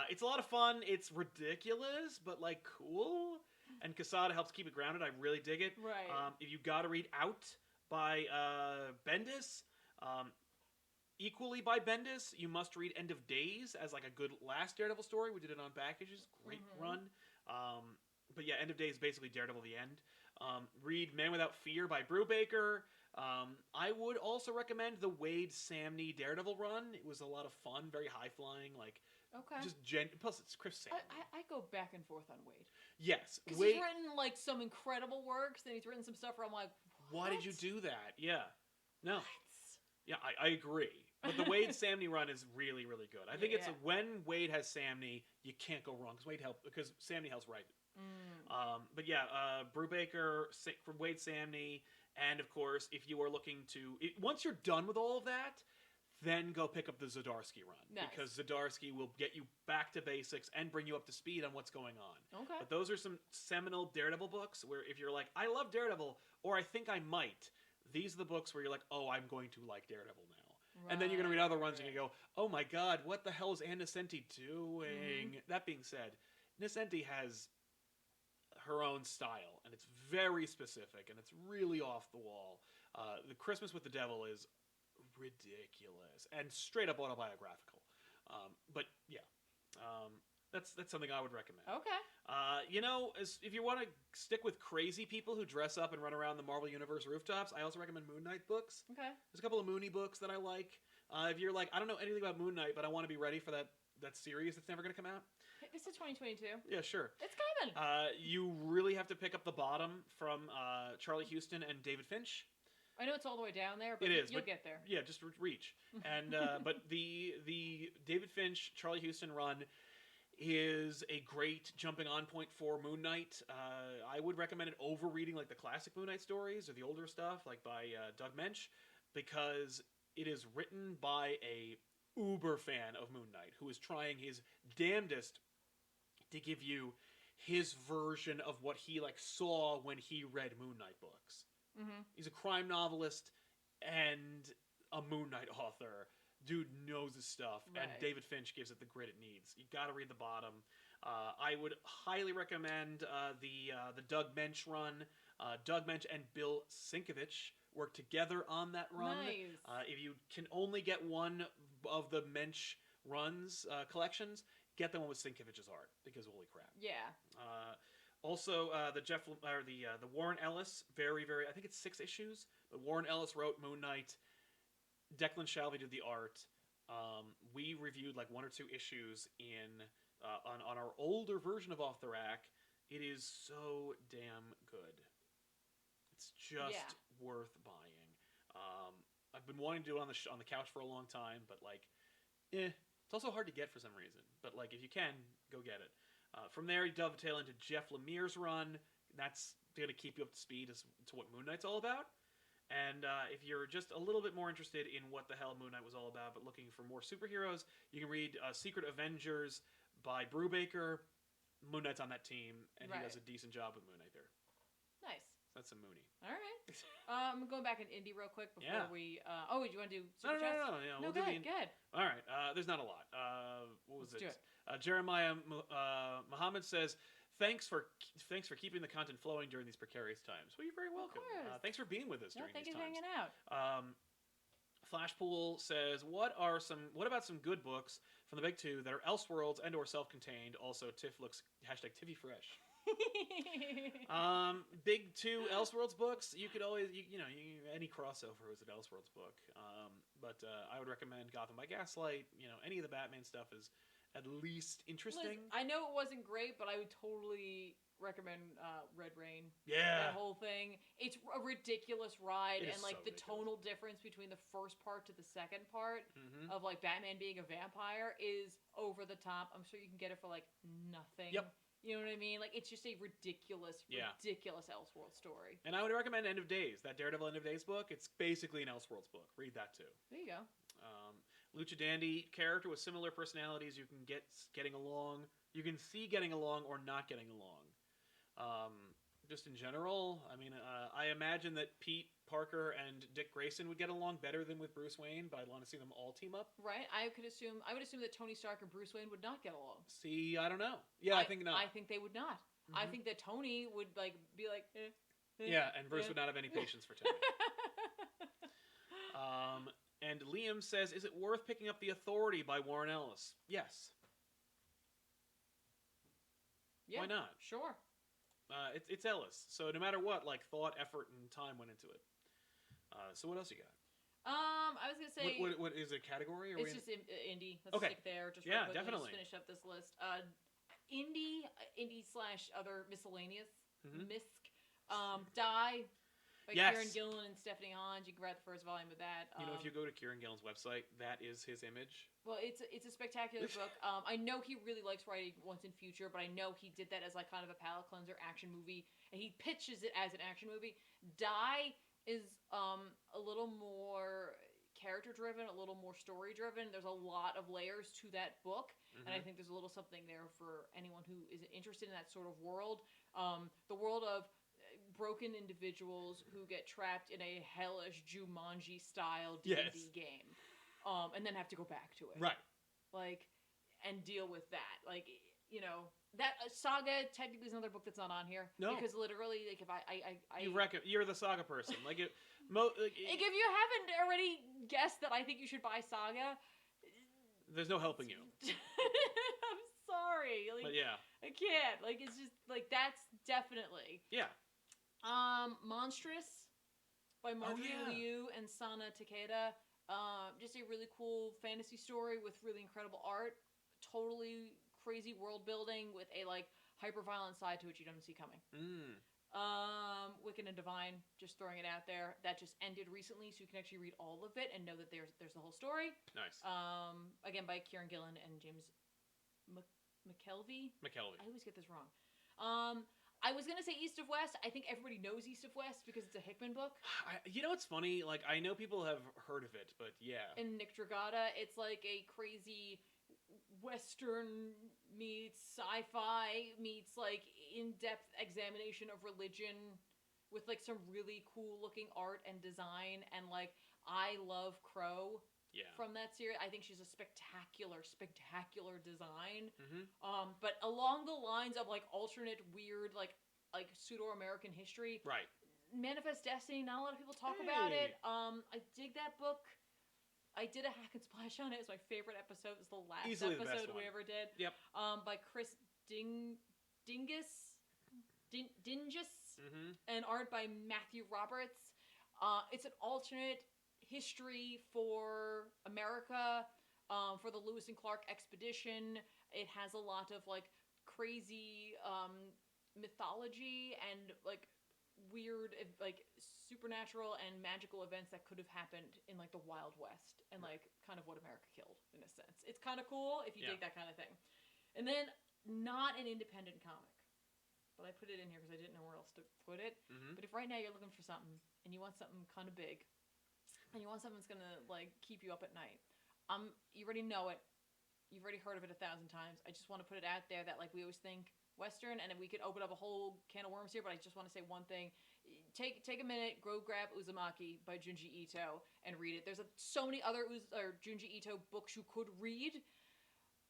It's a lot of fun. It's ridiculous, but like cool. And Quesada helps keep it grounded. I really dig it. Right. If you gotta read Out by Bendis, um, equally by Bendis, you must read End of Days as like a good last Daredevil story. We did it on packages. Great run. But yeah, End of Days is basically Daredevil the end. Read Man Without Fear by Brubaker. I would also recommend the Wade Samney Daredevil run. It was a lot of fun, very high flying, like just plus it's Chris Samney. I go back and forth on Wade. Yes, Because Wade. he's written like some incredible works, then he's written some stuff where I'm like, why did you do that? Yeah, no, What? yeah, I agree. But the Wade Samney run is really, really good. I think it's when Wade has Samney, you can't go wrong because Samney helps write it. But yeah, Brubaker from Wade Samney, and of course, if you are looking to once you're done with all of that, then go pick up the Zdarsky run because Zdarsky will get you back to basics and bring you up to speed on what's going on. Okay. But those are some seminal Daredevil books where if you're like, I love Daredevil, or I think I might, these are the books where you're like, oh, I'm going to like Daredevil now. And then you're going to read other ones and you go, oh my god, what the hell is Ann Nocenti doing? That being said, Nocenti has her own style, and it's very specific, and it's really off the wall. The Christmas with the Devil is ridiculous and straight up autobiographical. But yeah, that's something I would recommend. Okay. If you want to stick with crazy people who dress up and run around the Marvel Universe rooftops, I also recommend Moon Knight books. Okay. There's a couple of Mooney books that I like. If you're like, I don't know anything about Moon Knight, but I want to be ready for that series that's never going to come out. This is 2022. Yeah, sure. It's coming. You really have to pick up The Bottom from Charlie Houston and David Finch. I know it's all the way down there, but you'll get there. Yeah, just reach. And but the David Finch, Charlie Houston run is a great jumping on point for Moon Knight. I would recommend it over reading like the classic Moon Knight stories or the older stuff like by Doug Mensch, because it is written by a uber fan of Moon Knight who is trying his damnedest to give you his version of what he like saw when he read Moon Knight books. He's a crime novelist and a Moon Knight author. Dude knows his stuff, and David Finch gives it the grit it needs. You got to read The Bottom. I would highly recommend the Doug Mensch run. Doug Mensch and Bill Sienkiewicz work together on that run. Nice. If you can only get one of the Mensch runs collections, get the one with Sienkiewicz's art, because holy crap. Yeah. Also, the Warren Ellis, very, very, I think it's 6 issues, but Warren Ellis wrote Moon Knight. Declan Shalvey did the art. We reviewed like 1 or 2 issues on our older version of Off the Rack. It is so damn good. It's just worth buying. I've been wanting to do it on the couch for a long time, but like, it's also hard to get for some reason. But like, if you can, go get it. From there, you dovetail into Jeff Lemire's run. That's going to keep you up to speed as to what Moon Knight's all about. And if you're just a little bit more interested in what the hell Moon Knight was all about, but looking for more superheroes, you can read Secret Avengers by Brubaker. Moon Knight's on that team, and he does a decent job with Moon Knight there. Nice. That's some Mooney. All right. I'm going back in indie real quick before we... do you want to do Super Chats? No. Yeah, no, go ahead. All right. There's not a lot. What was Let's it? do it. Jeremiah Muhammad says, Thanks for keeping the content flowing during these precarious times. Well, you're very welcome. Thanks for being with us during these times. Thank you for hanging out. Flashpool says, what about some good books from the big two that are Elseworlds and or self-contained? Also, Tiff looks #Tiffy fresh. Big two Elseworlds books. You could always, any crossover is an Elseworlds book. But I would recommend Gotham by Gaslight. Any of the Batman stuff is at least interesting. I know it wasn't great, but I would totally recommend Red Rain. Yeah. That whole thing. It's a ridiculous ride, and like so the tonal difference between the first part to the second part of like Batman being a vampire is over the top. I'm sure you can get it for like nothing. Yep. You know what I mean? Like, it's just a ridiculous Elseworld story. And I would recommend End of Days, that Daredevil End of Days book. It's basically an Elseworlds book. Read that too. There you go. Lucha Dandy, character with similar personalities you can getting along. You can see getting along or not getting along. Just in general, I mean, I imagine that Pete Parker and Dick Grayson would get along better than with Bruce Wayne, but I'd want to see them all team up. Right? I would assume that Tony Stark and Bruce Wayne would not get along. See, I don't know. Yeah, I think not. I think they would not. Mm-hmm. I think that Tony would like be like, yeah, and Bruce would not have any patience for Tony. And Liam says, "Is it worth picking up The Authority by Warren Ellis?" Yes. Yeah, why not? Sure. It's Ellis, so no matter what, like thought, effort, and time went into it. So what else you got? I was gonna say, what is it, a category? Or it's just indie. Let's okay. stick there. Just yeah, real quick, definitely. Just finish up this list. Indie / other miscellaneous. Misc. Die. By Kieran Gillen and Stephanie Hans. You can grab the first volume of that. You know, if you go to Kieran Gillen's website, that is his image. Well, it's a spectacular book. I know he really likes writing Once and Future, but I know he did that as like kind of a palate cleanser action movie, and he pitches it as an action movie. Die is a little more character driven, a little more story driven. There's a lot of layers to that book, and I think there's a little something there for anyone who is interested in that sort of world. The world of broken individuals who get trapped in a hellish Jumanji style D&D game, and then have to go back to it, right? Like, and deal with that. Like, you know, that Saga technically is another book that's not on here. No, because literally, like, if you're the Saga person. Like, if you haven't already guessed that I think you should buy Saga, there's no helping you. I'm sorry, like, but yeah, I can't. Like, it's just like that's definitely Monstrous by Marjorie Liu and Sana Takeda. Just a really cool fantasy story with really incredible art. Totally crazy world building with a like hyper violent side to it you don't see coming. Wicked and Divine, just throwing it out there. That just ended recently, so you can actually read all of it and know that there's the whole story. Nice. Again by Kieran Gillen and James McKelvey. I always get this wrong. I was going to say East of West. I think everybody knows East of West because it's a Hickman book. You know what's funny? Like, I know people have heard of it, but yeah. And Nick Dragata, it's like a crazy Western meets sci-fi meets like in-depth examination of religion with like some really cool looking art and design. And like, I love Crow. From that series, I think she's a spectacular design. But along the lines of like alternate weird like pseudo-American history, right? Manifest Destiny. Not a lot of people talk about it. I dig that book. I did a hack and splash on it. It's my favorite episode. It's the last episode we ever did. Yep. By Chris Dingus, and art by Matthew Roberts. It's an alternate history for America, for the Lewis and Clark expedition. It has a lot of like crazy mythology and like weird like supernatural and magical events that could have happened in like the Wild West and like kind of what America killed in a sense. It's kind of cool if you dig that kind of thing. And then not an independent comic, but I put it in here because I didn't know where else to put it. But if right now you're looking for something and you want something kind of big, and you want something that's gonna like keep you up at night, you already know it. You've already heard of it 1,000 times. I just want to put it out there that like we always think Western, and we could open up a whole can of worms here. But I just want to say one thing: take a minute, go grab Uzumaki by Junji Ito and read it. There's so many other Junji Ito books you could read.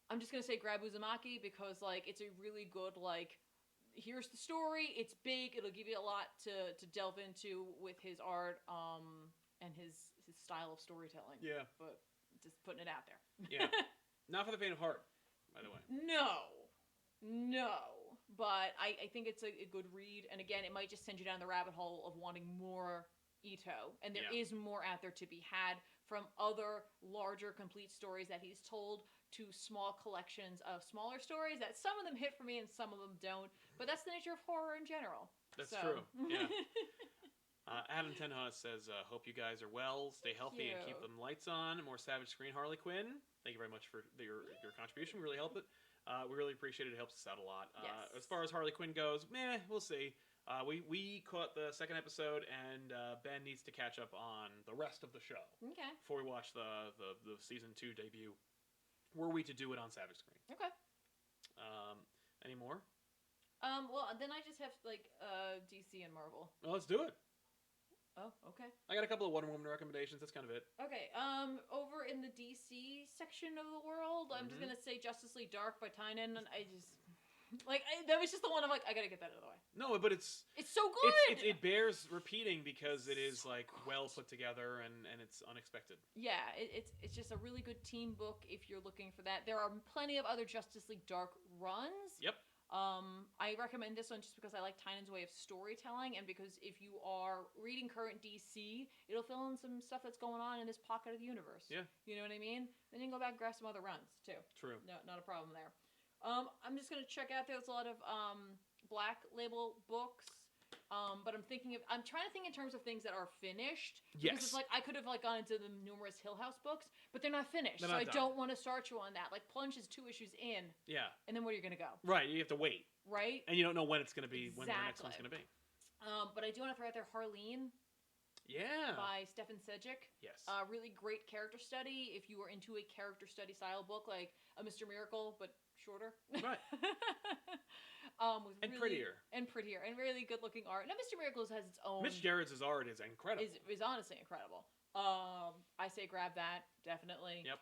I'm just gonna say grab Uzumaki because like it's a really good like. Here's the story. It's big. It'll give you a lot to delve into with his art. And his style of storytelling. Yeah. But just putting it out there. Yeah. Not for the faint of heart, by the way. No. But I think it's a good read. And again, it might just send you down the rabbit hole of wanting more Ito. And there is more out there to be had from other larger complete stories that he's told to small collections of smaller stories that some of them hit for me and some of them don't. But that's the nature of horror in general. That's true. Yeah. Adam Tenhas says, hope you guys are well, stay healthy, and keep them lights on. More Savage Screen Harley Quinn. Thank you very much for your contribution. We really help it. We really appreciate it. It helps us out a lot. As far as Harley Quinn goes, we'll see. We caught the second episode, and Ben needs to catch up on the rest of the show. Okay. Before we watch the season 2 debut. Were we to do it on Savage Screen. Okay. Any more? Well, then I just have like DC and Marvel. Well, let's do it. Oh, okay. I got a couple of Wonder Woman recommendations. That's kind of it. Okay. Over in the DC section of the world, I'm just gonna say Justice League Dark by Tynan, and I just that was just the one I'm like, I gotta get that out of the way. No, but it's so good. It bears repeating because it is like well put together and it's unexpected. Yeah, it's just a really good team book if you're looking for that. There are plenty of other Justice League Dark runs. Yep. I recommend this one just because I like Tynan's way of storytelling, and because if you are reading current DC, it'll fill in some stuff that's going on in this pocket of the universe. Yeah. You know what I mean? Then you can go back and grab some other runs too. True. No, not a problem there. I'm just gonna check out. There's a lot of Black Label books. But I'm trying to think in terms of things that are finished. Yes. Because it's like I could have like gone into the numerous Hill House books, but they're not finished. They're so not I done. don't want to start you on that. Like Plunge is 2 issues in. Yeah. And then where are you gonna go? Right. You have to wait. Right. And you don't know when it's gonna be. Exactly. When the next one's gonna be. But I do want to throw out there Harleen. Yeah. By Stefan Sejic. Yes. Really great character study. If you are into a character study style book like a Mr. Miracle, but shorter. Right. With and really, prettier. And really good looking art. Now Mr. Miracles has its own. Mitch Gerrard's art is incredible. Is honestly incredible. I say grab that, definitely. Yep.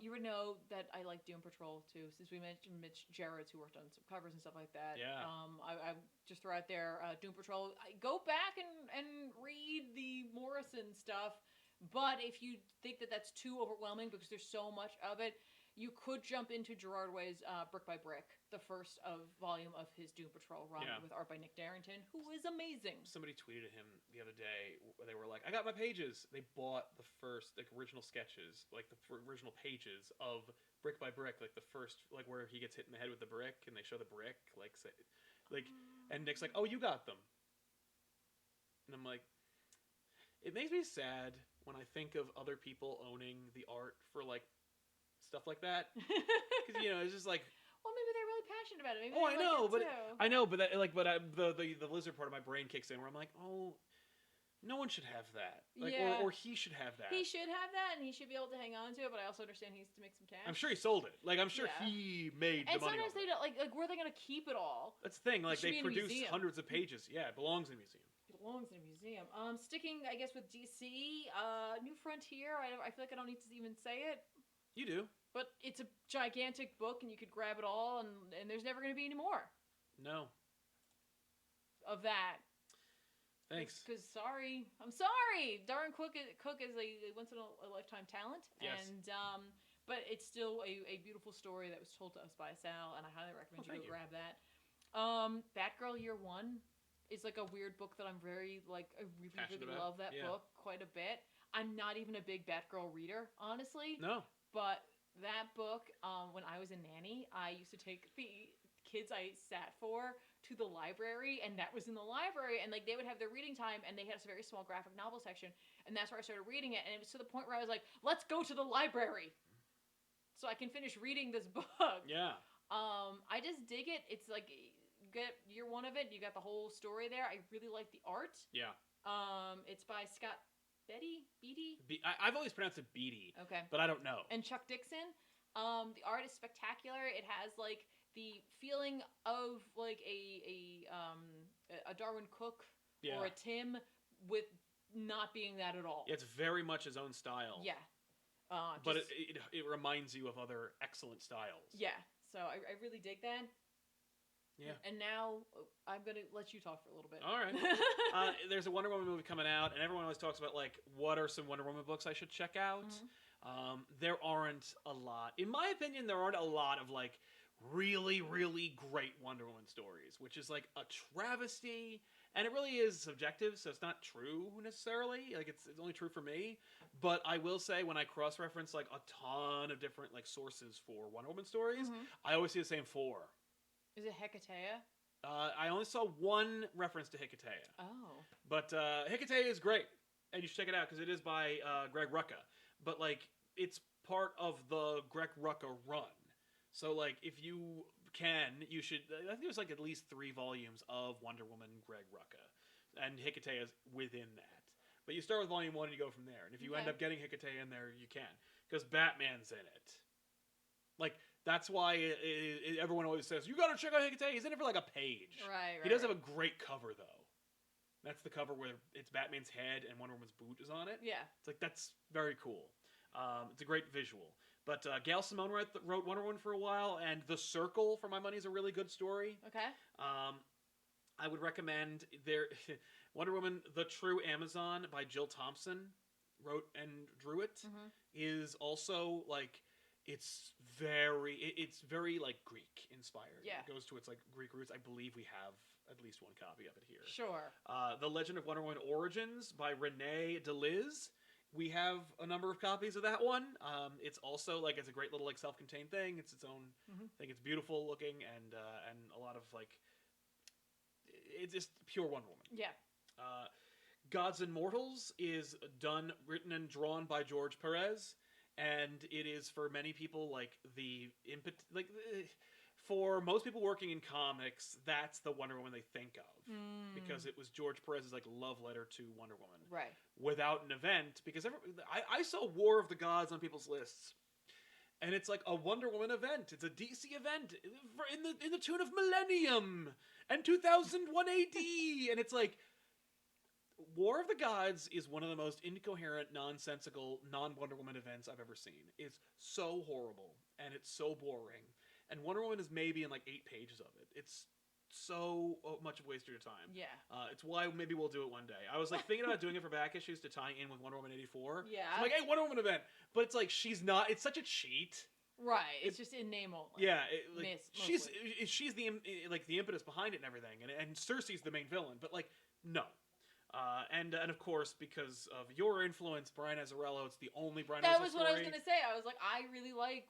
You would know that I like Doom Patrol too, since we mentioned Mitch Gerrards, who worked on some covers and stuff like that. Yeah. I just throw out there Doom Patrol. Go back and read the Morrison stuff, but if you think that that's too overwhelming because there's so much of it, you could jump into Gerard Way's Brick by Brick, the first volume of his Doom Patrol run with art by Nick Darrington, who is amazing. Somebody tweeted at him the other day. They were like, "I got my pages." They bought the first original sketches, like the original pages of Brick by Brick, like the first, like where he gets hit in the head with the brick, and they show the brick, and Nick's like, "Oh, you got them," and I'm like, it makes me sad when I think of other people owning the art for like stuff like that, because it's just like, well, maybe they're really passionate about it. Maybe I know, but the lizard part of my brain kicks in where I'm like, oh, no one should have that, or he should have that. He should have that, and he should be able to hang on to it. But I also understand he needs to make some cash. I'm sure he sold it. Like I'm sure he made the money. And sometimes they don't like where are they gonna keep it all? That's the thing. Like they produce hundreds of pages. Yeah, it belongs in a museum. Belongs in a museum. Sticking, I guess, with DC, New Frontier. I feel like I don't need to even say it. You do. But it's a gigantic book, and you could grab it all, and there's never going to be any more. No. Of that. Thanks. Because I'm sorry. Darren Cook is a once in a lifetime talent, yes. And but it's still a beautiful story that was told to us by Sal, and I highly recommend you grab that. Batgirl Year One is like a weird book that I'm very I really love that book quite a bit. I'm not even a big Batgirl reader, honestly. No. But that book, when I was a nanny, I used to take the kids I sat for to the library, and that was in the library, and they would have their reading time, and they had a very small graphic novel section, and that's where I started reading it, and it was to the point where I was like, let's go to the library so I can finish reading this book. Yeah. I just dig it. It's like, you get Year One of it, you got the whole story there. I really like the art. Yeah. It's by Scott Beatty? I've always pronounced it Beatty. Okay. But I don't know. And Chuck Dixon. The art is spectacular. It has the feeling of a Darwin Cook or a Tim with not being that at all. It's very much his own style. Yeah. But it reminds you of other excellent styles. Yeah. So I really dig that. Yeah. And now I'm going to let you talk for a little bit. All right. There's a Wonder Woman movie coming out, and everyone always talks about, what are some Wonder Woman books I should check out? Mm-hmm. There aren't a lot. In my opinion, there aren't a lot of, really, really great Wonder Woman stories, which is, a travesty. And it really is subjective, so it's not true, necessarily. It's only true for me. But I will say, when I cross-reference, a ton of different, sources for Wonder Woman stories, mm-hmm. I always see the same 4. Is it Hecate? I only saw one reference to Hecate. Oh. But Hecate is great, and you should check it out, because it is by Greg Rucka. But, it's part of the Greg Rucka run. So, if you can, you should... I think there's, at least 3 volumes of Wonder Woman Greg Rucka. And Hecate is within that. But you start with volume 1 and you go from there. And if you end up getting Hecate in there, you can. Because Batman's in it. That's why everyone always says, you gotta check out Hecate. He's in it for, a page. Right. He does have a great cover, though. That's the cover where it's Batman's head and Wonder Woman's boot is on it. Yeah. It's like, that's very cool. It's a great visual. But Gail Simone wrote Wonder Woman for a while, and The Circle, for my money, is a really good story. Okay. I would recommend Wonder Woman: The True Amazon by Jill Thompson wrote and drew it. Is also like it's very like Greek inspired. Yeah. It goes to its like Greek roots. I believe we have at least one copy of it here. Sure. The Legend of Wonder Woman Origins by Renee DeLiz. We have a number of copies of that one. It's also like it's a great little like self-contained thing. It's its own thing. It's beautiful looking and a lot of like it's just pure Wonder Woman. Yeah. Gods and Mortals is written and drawn by George Perez, and it is for many people like for most people working in comics, that's the Wonder Woman they think of because it was George Perez's like love letter to Wonder Woman, right? Without an event, because I saw War of the Gods on people's lists, and it's like a Wonder Woman event. It's a DC event in the tune of Millennium and 2001 AD, and it's like War of the Gods is one of the most incoherent, nonsensical, non-Wonder Woman events I've ever seen. It's so horrible and it's so boring. And Wonder Woman is maybe in like 8 pages of it. It's so much of a waste of your time. Yeah. It's why maybe we'll do it one day. I was like thinking about doing it for back issues to tie in with Wonder Woman 84. Yeah. So I'm like, hey, Wonder Woman event. But it's like, she's not, it's such a cheat. Right. It's just in name only. Yeah. She's the impetus behind it and everything. And Cersei's the main villain. But like, no. And of course, because of your influence, Brian Azzarello, it's the only Brian Azzarello That was what I was going to say. I was like, I really like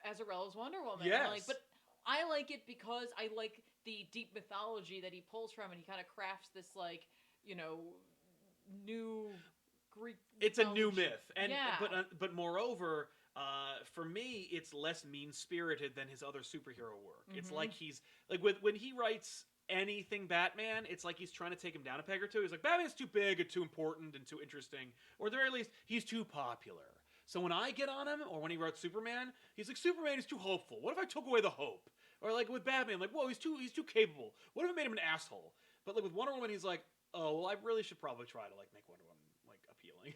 Azzarello's Wonder Woman. Yes. But I like it because I like the deep mythology that he pulls from, and he kind of crafts this, like, you know, new Greek It's mythology. a new myth. And yeah. But moreover, for me, it's less mean-spirited than his other superhero work. It's like he's... Like, when he writes anything Batman, it's like he's trying to take him down a peg or two. He's like, Batman's too big and too important and too interesting. Or at the very least, he's too popular. So when I get on him, or when he wrote Superman, he's like, Superman is too hopeful. What if I took away the hope? Or like with Batman, like, whoa, he's too capable. What if I made him an asshole? But like with Wonder Woman, he's like, oh, well, I really should probably try to like make Wonder Woman like appealing.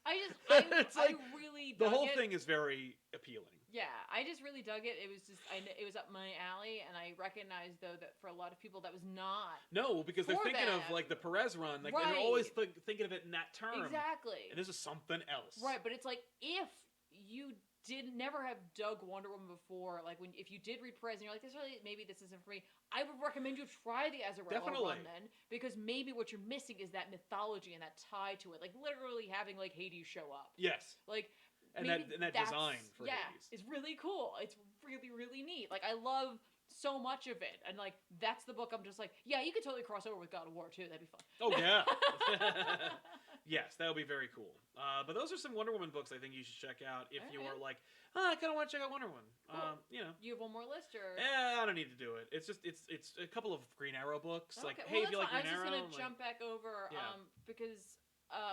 I really dug the whole it. thing is very appealing. Yeah, I just really dug it. It was just, it was up my alley, and I recognized though that for a lot of people that was not. No, because they're thinking of like the Perez run, like they're always thinking of it in that term. Exactly. And this is something else. Right, but it's like if you never have dug Wonder Woman before, like if you did read Perez and you're like, maybe this isn't for me, I would recommend you try the Azzarello run then, because maybe what you're missing is that mythology and that tie to it, like literally having like Hades show up. Yes. Like. And that design for Hades. It's really cool. It's really, really neat. Like, I love so much of it. And, like, that's the book I'm just like, yeah, you could totally cross over with God of War, too. That'd be fun. Oh, yeah. Yes, that would be very cool. But those are some Wonder Woman books I think you should check out if you are like, I kind of want to check out Wonder Woman. Cool. You know. You have one more list, or? I don't need to do it. It's just, it's a couple of Green Arrow books. Okay. Like, hey, if you like Green I Arrow. was just going to jump back over, because...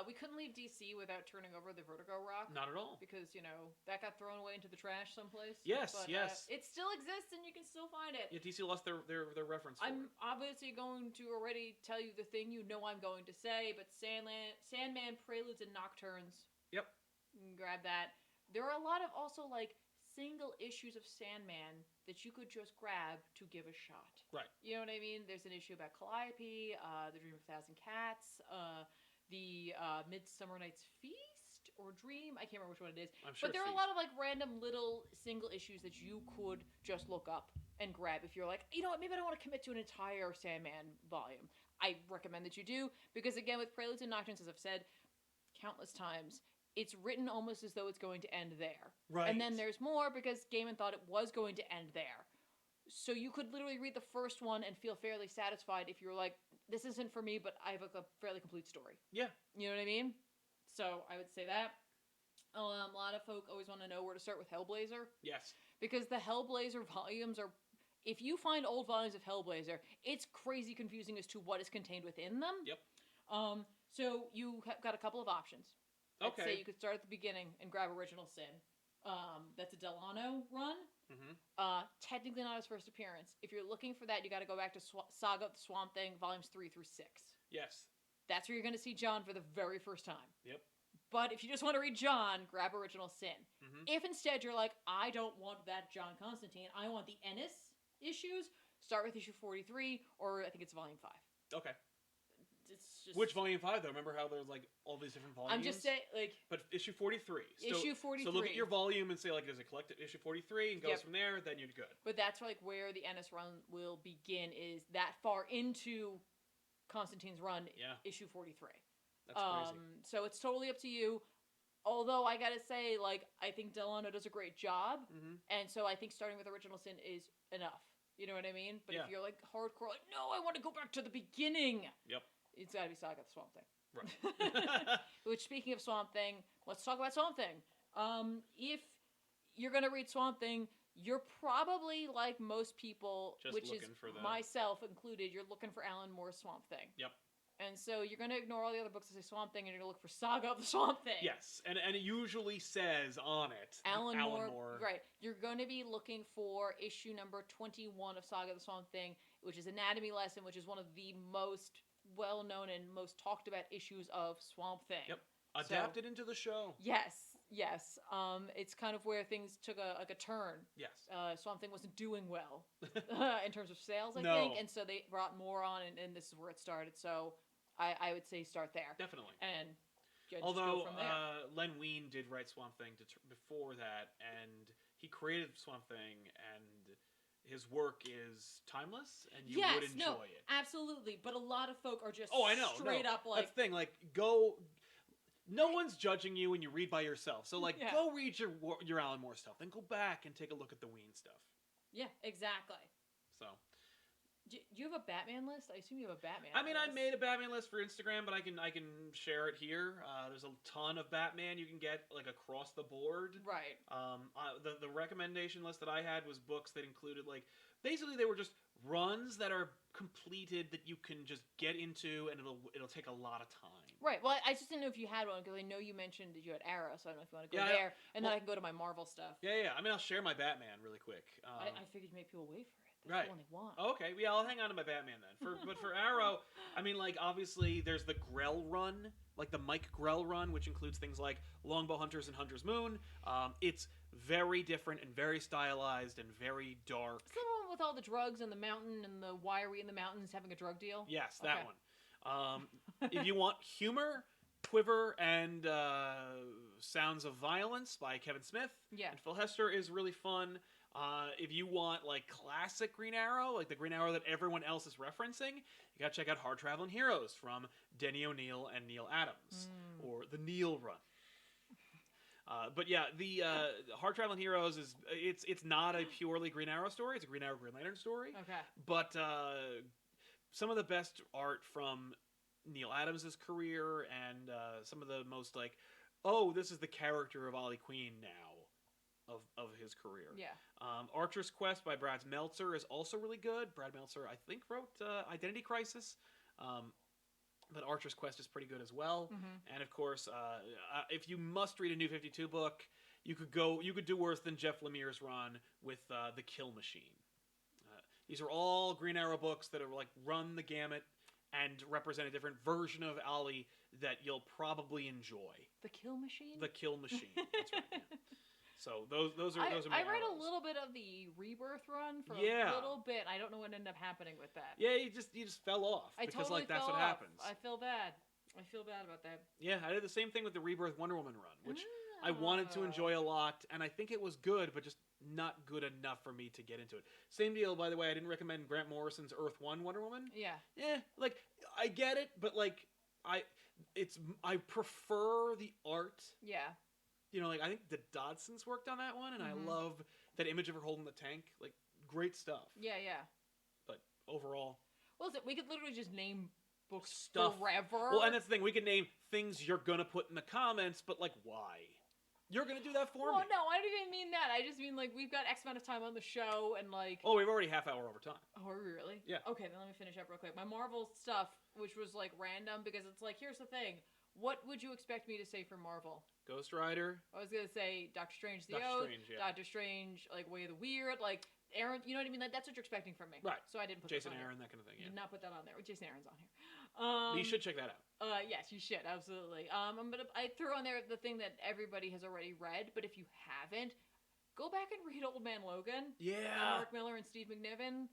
we couldn't leave DC without turning over the Vertigo rock. Not at all. Because, you know, that got thrown away into the trash someplace. Yes, but, yes. It still exists and you can still find it. Yeah, DC lost their reference for I'm it. obviously going to already tell you the thing you know I'm going to say, but Sandman Preludes and Nocturnes. Yep. You can grab that. There are a lot of also, like, single issues of Sandman that you could just grab to give a shot. Right. You know what I mean? There's an issue about Calliope, The Dream of a Thousand Cats, the Midsummer Night's Feast or Dream. I can't remember which one it is. I'm sure but there are a lot of like random little single issues that you could just look up and grab if you're like, you know what, maybe I don't want to commit to an entire Sandman volume. I recommend that you do, because again, with Preludes and Nocturnes, as I've said countless times, it's written almost as though it's going to end there. Right. And then there's more because Gaiman thought it was going to end there. So you could literally read the first one and feel fairly satisfied if you were like, this isn't for me, but I have a fairly complete story. Yeah. You know what I mean? So I would say that. A lot of folk always want to know where to start with Hellblazer. Yes. Because the Hellblazer volumes are... If you find old volumes of Hellblazer, it's crazy confusing as to what is contained within them. Yep. So you have got a couple of options. Okay. I'd say you could start at the beginning and grab Original Sin. That's a Delano run. Technically not his first appearance. If you're looking for that, you got to go back to Saga of the Swamp Thing, volumes 3 through 6. Yes. That's where you're going to see John for the very first time. Yep. But if you just want to read John, grab Original Sin. Mm-hmm. If instead you're like, I don't want that John Constantine, I want the Ennis issues, start with issue 43, or I think it's volume 5. Okay. It's just... Which volume 5, though? Remember how there's, like, all these different volumes? I'm just saying, like... But issue 43. Issue 43. So look at your volume and say, like, there's a collected issue 43, and goes from there, then you're good. But that's, like, where the Ennis run will begin, is that far into Constantine's run, issue 43. That's crazy. So it's totally up to you. Although, I gotta say, like, I think Delano does a great job, and so I think starting with Original Sin is enough. You know what I mean? But if you're, like, hardcore, like, no, I want to go back to the beginning! Yep. It's gotta be Saga of the Swamp Thing. Right. Which, speaking of Swamp Thing, let's talk about Swamp Thing. If you're gonna read Swamp Thing, you're probably, like most people, just which is myself included, you're looking for Alan Moore's Swamp Thing. Yep. And so you're going to ignore all the other books that say Swamp Thing, and you're going to look for Saga of the Swamp Thing. Yes, and it usually says on it, Alan Moore. Right. You're going to be looking for issue number 21 of Saga of the Swamp Thing, which is Anatomy Lesson, which is one of the most well-known and most talked about issues of Swamp Thing. Yep. Adapted into the show. Yes. It's kind of where things took a turn. Yes. Swamp Thing wasn't doing well in terms of sales, I think, and so they brought more on, and this is where it started. So I would say start there. Definitely. And although just go from there. Len Wein did write Swamp Thing before that, and he created Swamp Thing, and his work is timeless, and you would enjoy it. Absolutely. But a lot of folk are just straight up like... That's the thing, like, go... No one's judging you when you read by yourself. So, like, go read your Alan Moore stuff. Then go back and take a look at the Wein stuff. Yeah, exactly. So... Do you have a Batman list? I assume you have a Batman list. I made a Batman list for Instagram, but I can share it here. There's a ton of Batman you can get, like, across the board. Right. The recommendation list that I had was books that included, like, basically they were just runs that are completed that you can just get into, and it'll take a lot of time. Right. Well, I just didn't know if you had one, because I know you mentioned that you had Arrow, so I don't know if you want to go there, and then I can go to my Marvel stuff. Yeah. I mean, I'll share my Batman really quick. I figured maybe people wait for it. That's the one they want. Okay, yeah, I'll hang on to my Batman then. But for Arrow, I mean, like, obviously there's the Grell run, like the Mike Grell run, which includes things like Longbow Hunters and Hunter's Moon. It's very different and very stylized and very dark. Is that the one with all the drugs and the mountain and the why are we in the mountains having a drug deal? Yes, that one. If you want humor, Quiver and Sounds of Violence by Kevin Smith and Phil Hester is really fun. If you want, like, classic Green Arrow, like the Green Arrow that everyone else is referencing, you gotta check out Hard Traveling Heroes from Denny O'Neil and Neil Adams, or the Neil run. But yeah, the Hard Traveling Heroes it's not a purely Green Arrow story; it's a Green Arrow Green Lantern story. Okay. But some of the best art from Neil Adams' career, and some of the most, like, this is the character of Ollie Queen now. Of his career. Yeah. Archer's Quest by Brad Meltzer is also really good. Brad Meltzer, I think, wrote Identity Crisis. But Archer's Quest is pretty good as well. Mm-hmm. And of course, if you must read a New 52 book, you could do worse than Jeff Lemire's run with The Kill Machine. These are all Green Arrow books that are, like, run the gamut and represent a different version of Ollie that you'll probably enjoy. The Kill Machine? The Kill Machine. That's right. Yeah. So those are my I read arrows. A little bit of the Rebirth run for a little bit. I don't know what ended up happening with that. Yeah, you just fell off. Because totally that's what happens. I feel bad. I feel bad about that. Yeah, I did the same thing with the Rebirth Wonder Woman run, which I wanted to enjoy a lot, and I think it was good, but just not good enough for me to get into it. Same deal, by the way. I didn't recommend Grant Morrison's Earth 1 Wonder Woman. Yeah. Yeah, like, I get it, but, like, I prefer the art. Yeah. You know, like, I think the Dodsons worked on that one, and I love that image of her holding the tank. Like, great stuff. Yeah. But overall... Well, we could literally just name books stuff forever. Well, and that's the thing. We can name things you're going to put in the comments, but, like, why? You're going to do that for me. Well, no, I don't even mean that. I just mean, like, we've got X amount of time on the show, and, like... Oh, we've already half hour over time. Oh, are we really? Yeah. Okay, then let me finish up real quick. My Marvel stuff, which was, like, random, because it's like, here's the thing. What would you expect me to say for Marvel? Ghost Rider. I was gonna say Doctor Strange the Doctor Oath, Strange, yeah. Doctor Strange, like Way of the Weird, like Aaron, you know what I mean? Like, that's what you're expecting from me. Right. So I didn't put Jason this on Aaron, here. that kind of thing, yeah. Did not put that on there. Jason Aaron's on here. You should check that out. Yes, you should, absolutely. I threw on there the thing that everybody has already read, but if you haven't, go back and read Old Man Logan. Yeah. Mark Miller and Steve McNiven.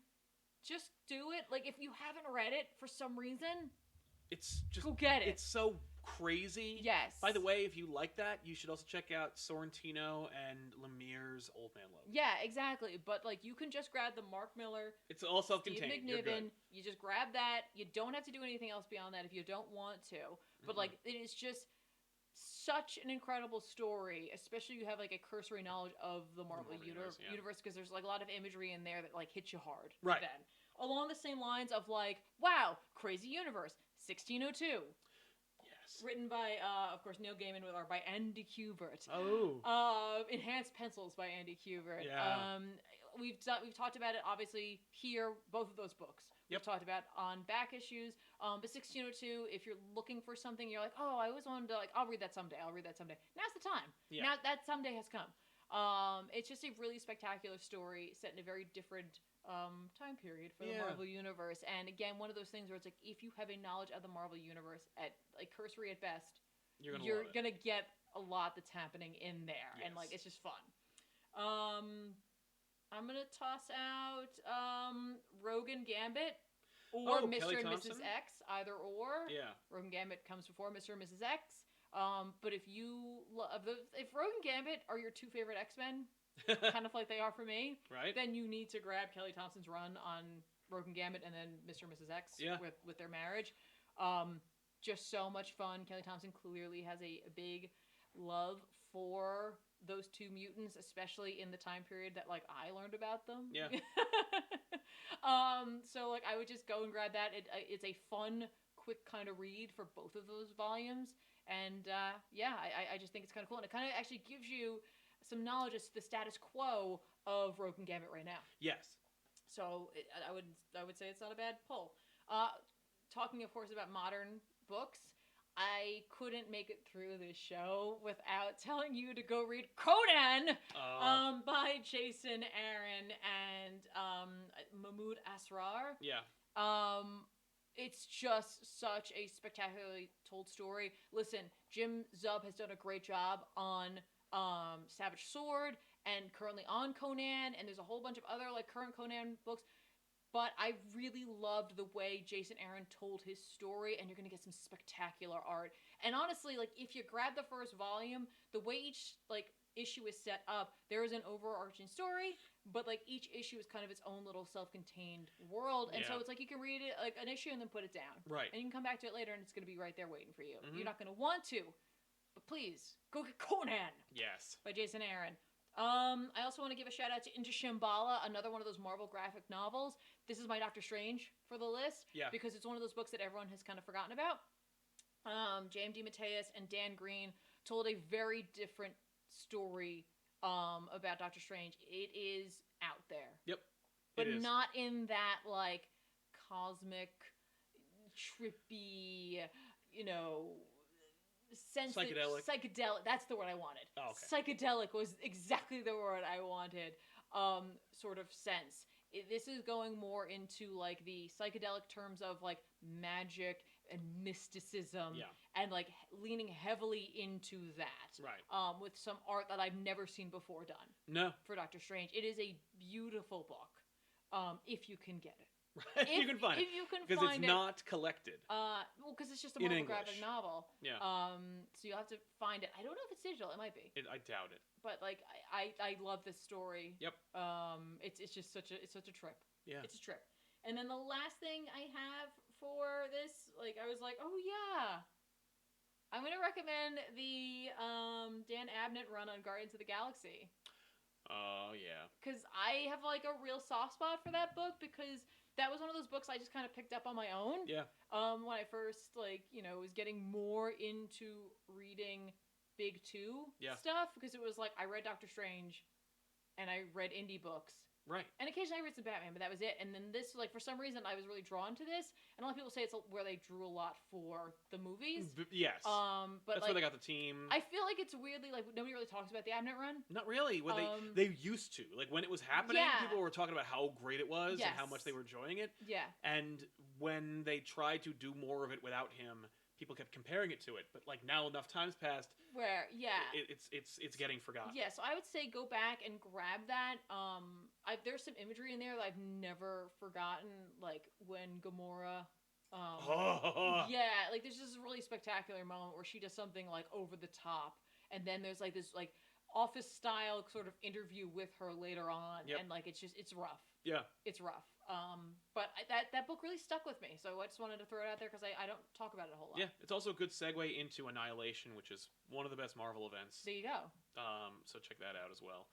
Just do it. Like, if you haven't read it for some reason, it's just go get it. It's so crazy. Yes. By the way, if you like that, you should also check out Sorrentino and Lemire's Old Man Logan. Yeah, exactly. But like, you can just grab the Mark Miller. It's all self-contained. Steve McNiven. You just grab that. You don't have to do anything else beyond that if you don't want to. But like, it is just such an incredible story, especially if you have like a cursory knowledge of the Marvel universe, because there's like a lot of imagery in there that like hits you hard. Right. Then along the same lines of like, wow, crazy universe, 1602. Written by, of course, Neil Gaiman or by Andy Kubert. Oh. Enhanced pencils by Andy Kubert. Yeah. We've talked about it, obviously, here, both of those books. We've talked about on back issues. But 1602, if you're looking for something, you're like, oh, I always wanted to, like, I'll read that someday. Now's the time. Yeah. Now that someday has come. It's just a really spectacular story set in a very different time period for the Marvel Universe. And again, one of those things where it's like, if you have a knowledge of the Marvel Universe at like cursory at best, you're gonna get a lot that's happening in there. And like, it's just fun. I'm gonna toss out Rogue and Gambit or Mr. and Mrs. X, either or. Yeah. Rogue and Gambit comes before Mr. and Mrs. X. But if Rogue and Gambit are your two favorite X-Men, kind of like they are for me, right? Then you need to grab Kelly Thompson's run on Rogue and Gambit and then Mr. and Mrs. X with their marriage. Just so much fun. Kelly Thompson clearly has a big love for those two mutants, especially in the time period that like I learned about them. Yeah. So like I would just go and grab that. It's a fun, quick kind of read for both of those volumes. And I just think it's kind of cool. And it kind of actually gives you some knowledge as to the status quo of Rogue and Gambit right now. Yes. So I would say it's not a bad pull. Talking, of course, about modern books, I couldn't make it through this show without telling you to go read Conan by Jason Aaron and Mahmoud Asrar. Yeah. It's just such a spectacularly told story. Listen, Jim Zub has done a great job on Savage Sword and currently on Conan, and there's a whole bunch of other like current Conan books. But I really loved the way Jason Aaron told his story, and you're going to get some spectacular art. And honestly, like if you grab the first volume, the way each like issue is set up, there is an overarching story, but like each issue is kind of its own little self-contained world. And so it's like you can read it like an issue and then put it down. Right. And you can come back to it later and it's going to be right there waiting for you. You're not going to want to, but please go get Conan. Yes. By Jason Aaron. I also want to give a shout out to Into Shambhala, another one of those Marvel graphic novels. This is my Doctor Strange for the list. Yeah. Because it's one of those books that everyone has kind of forgotten about. J.M. DeMatteis and Dan Green told a very different story about Doctor Strange. It is out there. Yep. But not in that, like, cosmic, trippy, psychedelic. That's the word I wanted. Oh, okay. Psychedelic was exactly the word I wanted. Sort of sense. This is going more into like the psychedelic terms of like magic and mysticism, and like leaning heavily into that. Right. With some art that I've never seen before done. No. For Doctor Strange, it is a beautiful book. If you can get it. You can find it. If you can find it. Because it's not collected. Well, because it's just a Marvel graphic novel. Yeah. So you'll have to find it. I don't know if it's digital. It might be. I doubt it. But like, I love this story. Yep. It's just such a trip. Yeah. It's a trip. And then the last thing I have for this, like, I was like, oh yeah, I'm gonna recommend the Dan Abnett run on Guardians of the Galaxy. Oh yeah. Because I have like a real soft spot for that book because that was one of those books I just kind of picked up on my own. Yeah. When I first was getting more into reading Big Two stuff, because it was like I read Doctor Strange, and I read indie books, Right. And occasionally I read some Batman, but that was it. And then this, like, for some reason, I was really drawn to this. And a lot of people say it's where they drew a lot for the movies. Yes. But that's like, where they got the team. I feel like it's weirdly, like, nobody really talks about the Abnett run. Not really. Well, they used to. Like, when it was happening, people were talking about how great it was and how much they were enjoying it. Yeah. And when they tried to do more of it without him, people kept comparing it to it. But, like, now enough time's passed where it's getting forgotten. Yeah, so I would say go back and grab that. There's some imagery in there that I've never forgotten, like when Gamora yeah, like there's this really spectacular moment where she does something like over the top, and then there's like this like office style sort of interview with her later on, and like it's rough. Yeah, it's rough. But that book really stuck with me, so I just wanted to throw it out there because I don't talk about it a whole lot. Yeah, it's also a good segue into Annihilation, which is one of the best Marvel events. There you go. So check that out as well.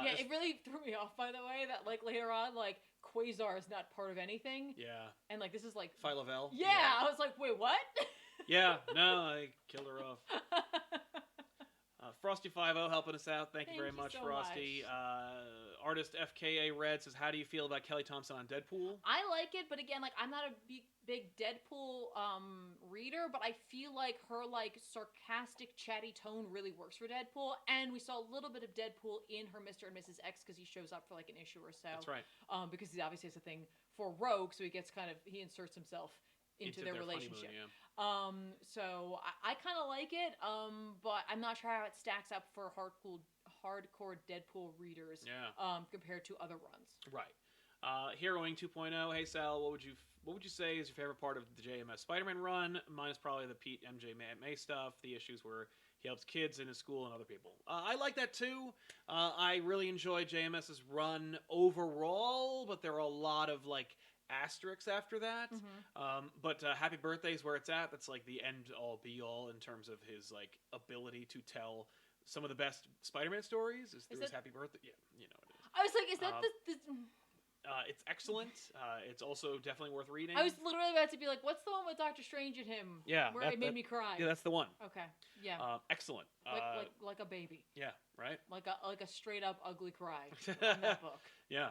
Yeah, it really threw me off, by the way, that like later on, like Quasar is not part of anything. Yeah. And like this is like Phi Lavelle. Yeah, I was like, wait, what? Yeah, no, I killed her off. Frosty50 helping us out. Thank you very much, so Frosty. Artist FKA Red says, how do you feel about Kelly Thompson on Deadpool? I like it, but again, like I'm not a big Deadpool reader, but I feel like her like sarcastic, chatty tone really works for Deadpool, and we saw a little bit of Deadpool in her Mr. and Mrs. X because he shows up for like an issue or so. That's right. Because he obviously has a thing for Rogue, so he inserts himself into their relationship. So I kind of like it, but I'm not sure how it stacks up for hardcore Deadpool readers compared to other runs. Right. Heroing 2.0. Hey Sal, what would you say is your favorite part of the JMS Spider-Man run? Mine is probably the Pete MJ May stuff, the issues where he helps kids in his school and other people. I like that too. I really enjoy JMS's run overall, but there are a lot of like asterisks after that. But Happy Birthday is where it's at. That's like the end all be all in terms of his like ability to tell some of the best Spider-Man stories is through his Happy Birthday. Yeah, you know it is. I was like, is that it's excellent. It's also definitely worth reading. I was literally about to be like, what's the one with Doctor Strange and him? Yeah, where it made me cry. Yeah, that's the one. Okay, yeah. Excellent. Like a baby. Yeah, right. Like a straight up ugly cry in that book. Yeah.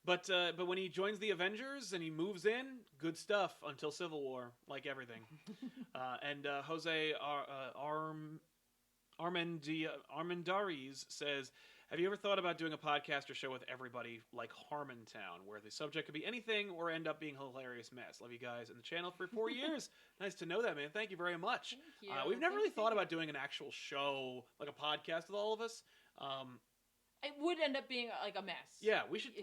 But when he joins the Avengers and he moves in, good stuff until Civil War, like everything. And Jose Armendariz says, have you ever thought about doing a podcast or show with everybody like Harmontown, where the subject could be anything or end up being a hilarious mess? Love you guys and the channel for 4 years. Nice to know that, man. Thank you very much. Thank you. We've never really thought about doing an actual show, like a podcast with all of us. It would end up being like a mess. Yeah, we should...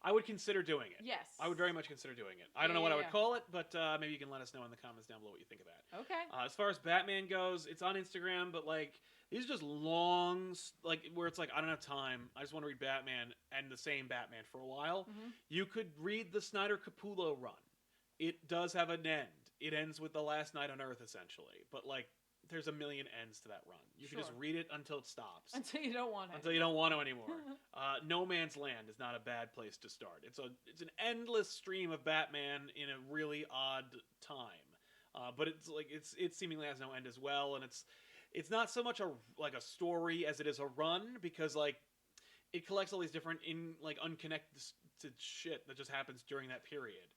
I would consider doing it. Yes. I would very much consider doing it. I don't know what I would call it, but maybe you can let us know in the comments down below what you think of that. Okay. As far as Batman goes, it's on Instagram, but like these are just long, like where it's like I don't have time. I just want to read Batman and the same Batman for a while. You could read the Snyder Capullo run. It does have an end. It ends with the last night on Earth essentially, but like there's a million ends to that run. You can just read it until it stops. Until you don't want it. Until you don't want to anymore. No Man's Land is not a bad place to start. It's an endless stream of Batman in a really odd time. But it's like it seemingly has no end as well, and it's not so much a story as it is a run, because like it collects all these different unconnected shit that just happens during that period.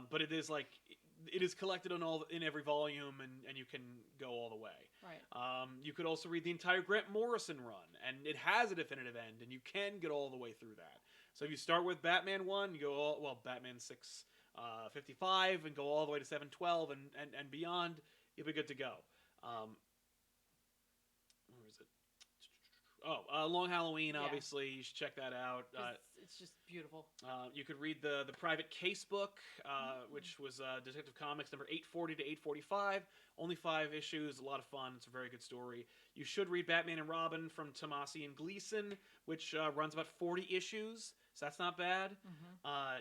But it is like it is collected in every volume, and you can go all the way. Right. You could also read the entire Grant Morrison run, and it has a definitive end, and you can get all the way through that. So if you start with Batman 1, you go Batman 655, and go all the way to 712 and beyond, you'll be good to go. Where is it? Long Halloween, obviously. You should check that out. It's just beautiful. You could read the Private Case book, which was Detective Comics number 840 to 845. Only 5 issues, a lot of fun. It's a very good story. You should read Batman and Robin from Tomasi and Gleason, which runs about 40 issues, so that's not bad.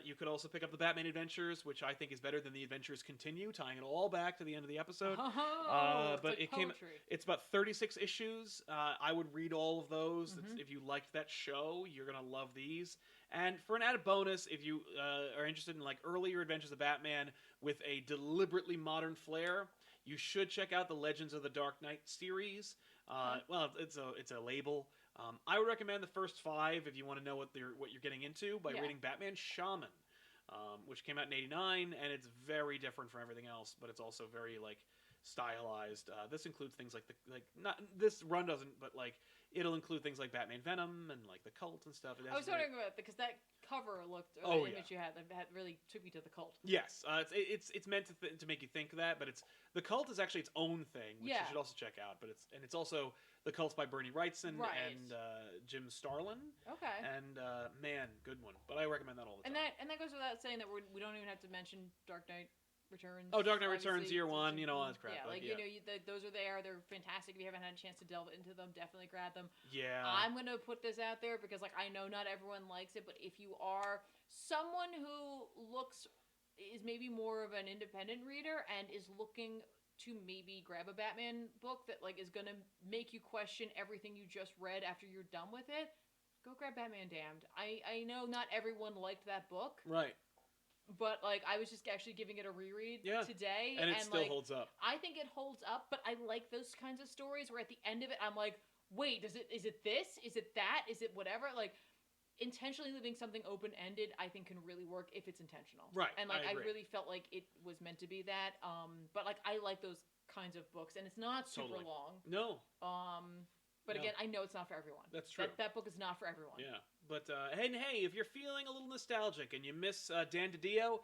You could also pick up the Batman Adventures, which I think is better than the Adventures Continue, tying it all back to the end of the episode. But it's about 36 issues. I would read all of those. If you liked that show, you're gonna love these. And for an added bonus, if you are interested in like earlier adventures of Batman with a deliberately modern flair, you should check out the Legends of the Dark Knight series. Well, it's a label. I would recommend the first 5 if you want to know what you're getting into by Yeah. reading Batman Shaman, which came out in '89, and it's very different from everything else, but it's also very like stylized. This includes things like not this run doesn't, but like it'll include things like Batman Venom and like the Cult and stuff. It I has was wondering about because that cover looked, or Oh, the yeah. image you had, that really took me to the Cult. Yes, it's meant to make you think that, but the Cult is actually its own thing, which you Yeah. should also check out. But it's also the Cult's by Bernie Wrightson Right. and Jim Starlin, Okay. and man, good one. But I recommend that all the time. And that goes without saying that we don't even have to mention Dark Knight Returns. Oh, Dark Knight Returns, obviously. Year One, you know, all that crap. Yeah, like, you know, those are there. They're fantastic. If you haven't had a chance to delve into them, definitely grab them. yeah. I'm gonna put this out there because, like, I know not everyone likes it, but if you are someone who is maybe more of an independent reader and is looking to maybe grab a Batman book that like is gonna make you question everything you just read after you're done with it, go grab Batman Damned. I know not everyone liked that book, Right. but like I was just actually giving it a reread today, And it still like, holds up. I think it holds up, but I like those kinds of stories where at the end of it I'm like, wait, is it this? Is it that? Is it whatever? Like intentionally leaving something open-ended I think can really work if it's intentional. Right. And like I I agree. really felt like it was meant to be that. But like I like those kinds of books and it's not super Totally. long. No. But No. again, I know it's not for everyone. That's true. That book is not for everyone. Yeah. But hey, if you're feeling a little nostalgic and you miss Dan DiDio,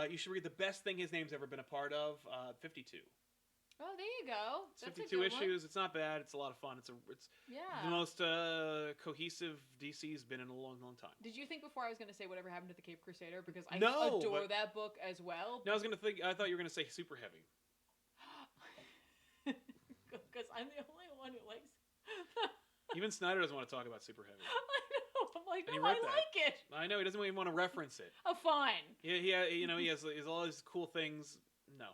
you should read the best thing his name's ever been a part of, 52. Oh, there you go. It's That's 52 a good issues. One. It's not bad. It's a lot of fun. It's Yeah. the most cohesive DC's been in a long, long time. Did you think before I was going to say Whatever Happened to the Cape Crusader? Because I No, adore but- that book as well. No, I thought you were gonna say Super Heavy. Because I'm the only one who likes. Even Snyder doesn't want to talk about Super Heavy. I know. I'm like, And he no, I wrote that. like it. I know he doesn't even want to reference it. Oh, fine. He has all these cool things. No.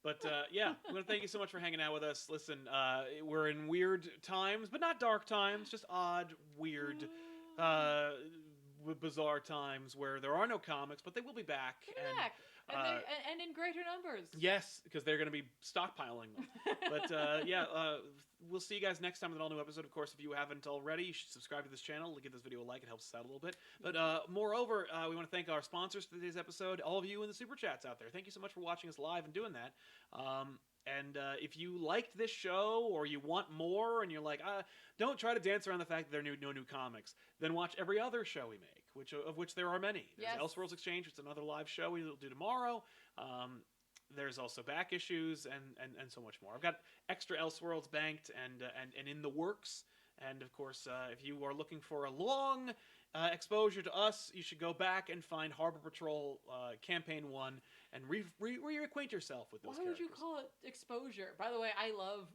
But yeah, I want to thank you so much for hanging out with us. Listen, we're in weird times, but not dark times, just odd, weird, bizarre times where there are no comics, but they will be back. They're back. And in greater numbers. Yes, because they're going to be stockpiling them. But yeah, we'll see you guys next time with an all-new episode. Of course, if you haven't already, you should subscribe to this channel. Give this video a like. It helps us out a little bit. But moreover, we want to thank our sponsors for today's episode, all of you in the Super Chats out there. Thank you so much for watching us live and doing that. And if you liked this show or you want more and you're like, don't try to dance around the fact that there are no new comics, then watch every other show we make, of which there are many. There's Elseworlds Exchange. It's another live show we'll do tomorrow. There's also back issues and so much more. I've got extra Elseworlds banked and in the works. And of course, if you are looking for a long exposure to us, you should go back and find Harbor Patrol Campaign 1 and reacquaint yourself with those Why would you characters. call it exposure? By the way, I love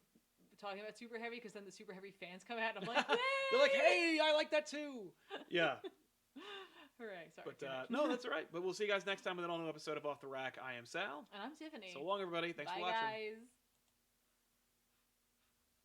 talking about Super Heavy because then the Super Heavy fans come out and I'm like, They're like, hey, I like that too. Yeah. Hooray, sorry. But no, that's all right. But we'll see you guys next time with an all-new episode of Off the Rack. I am Sal. And I'm Tiffany. So long, everybody. Thanks Bye, for watching. guys.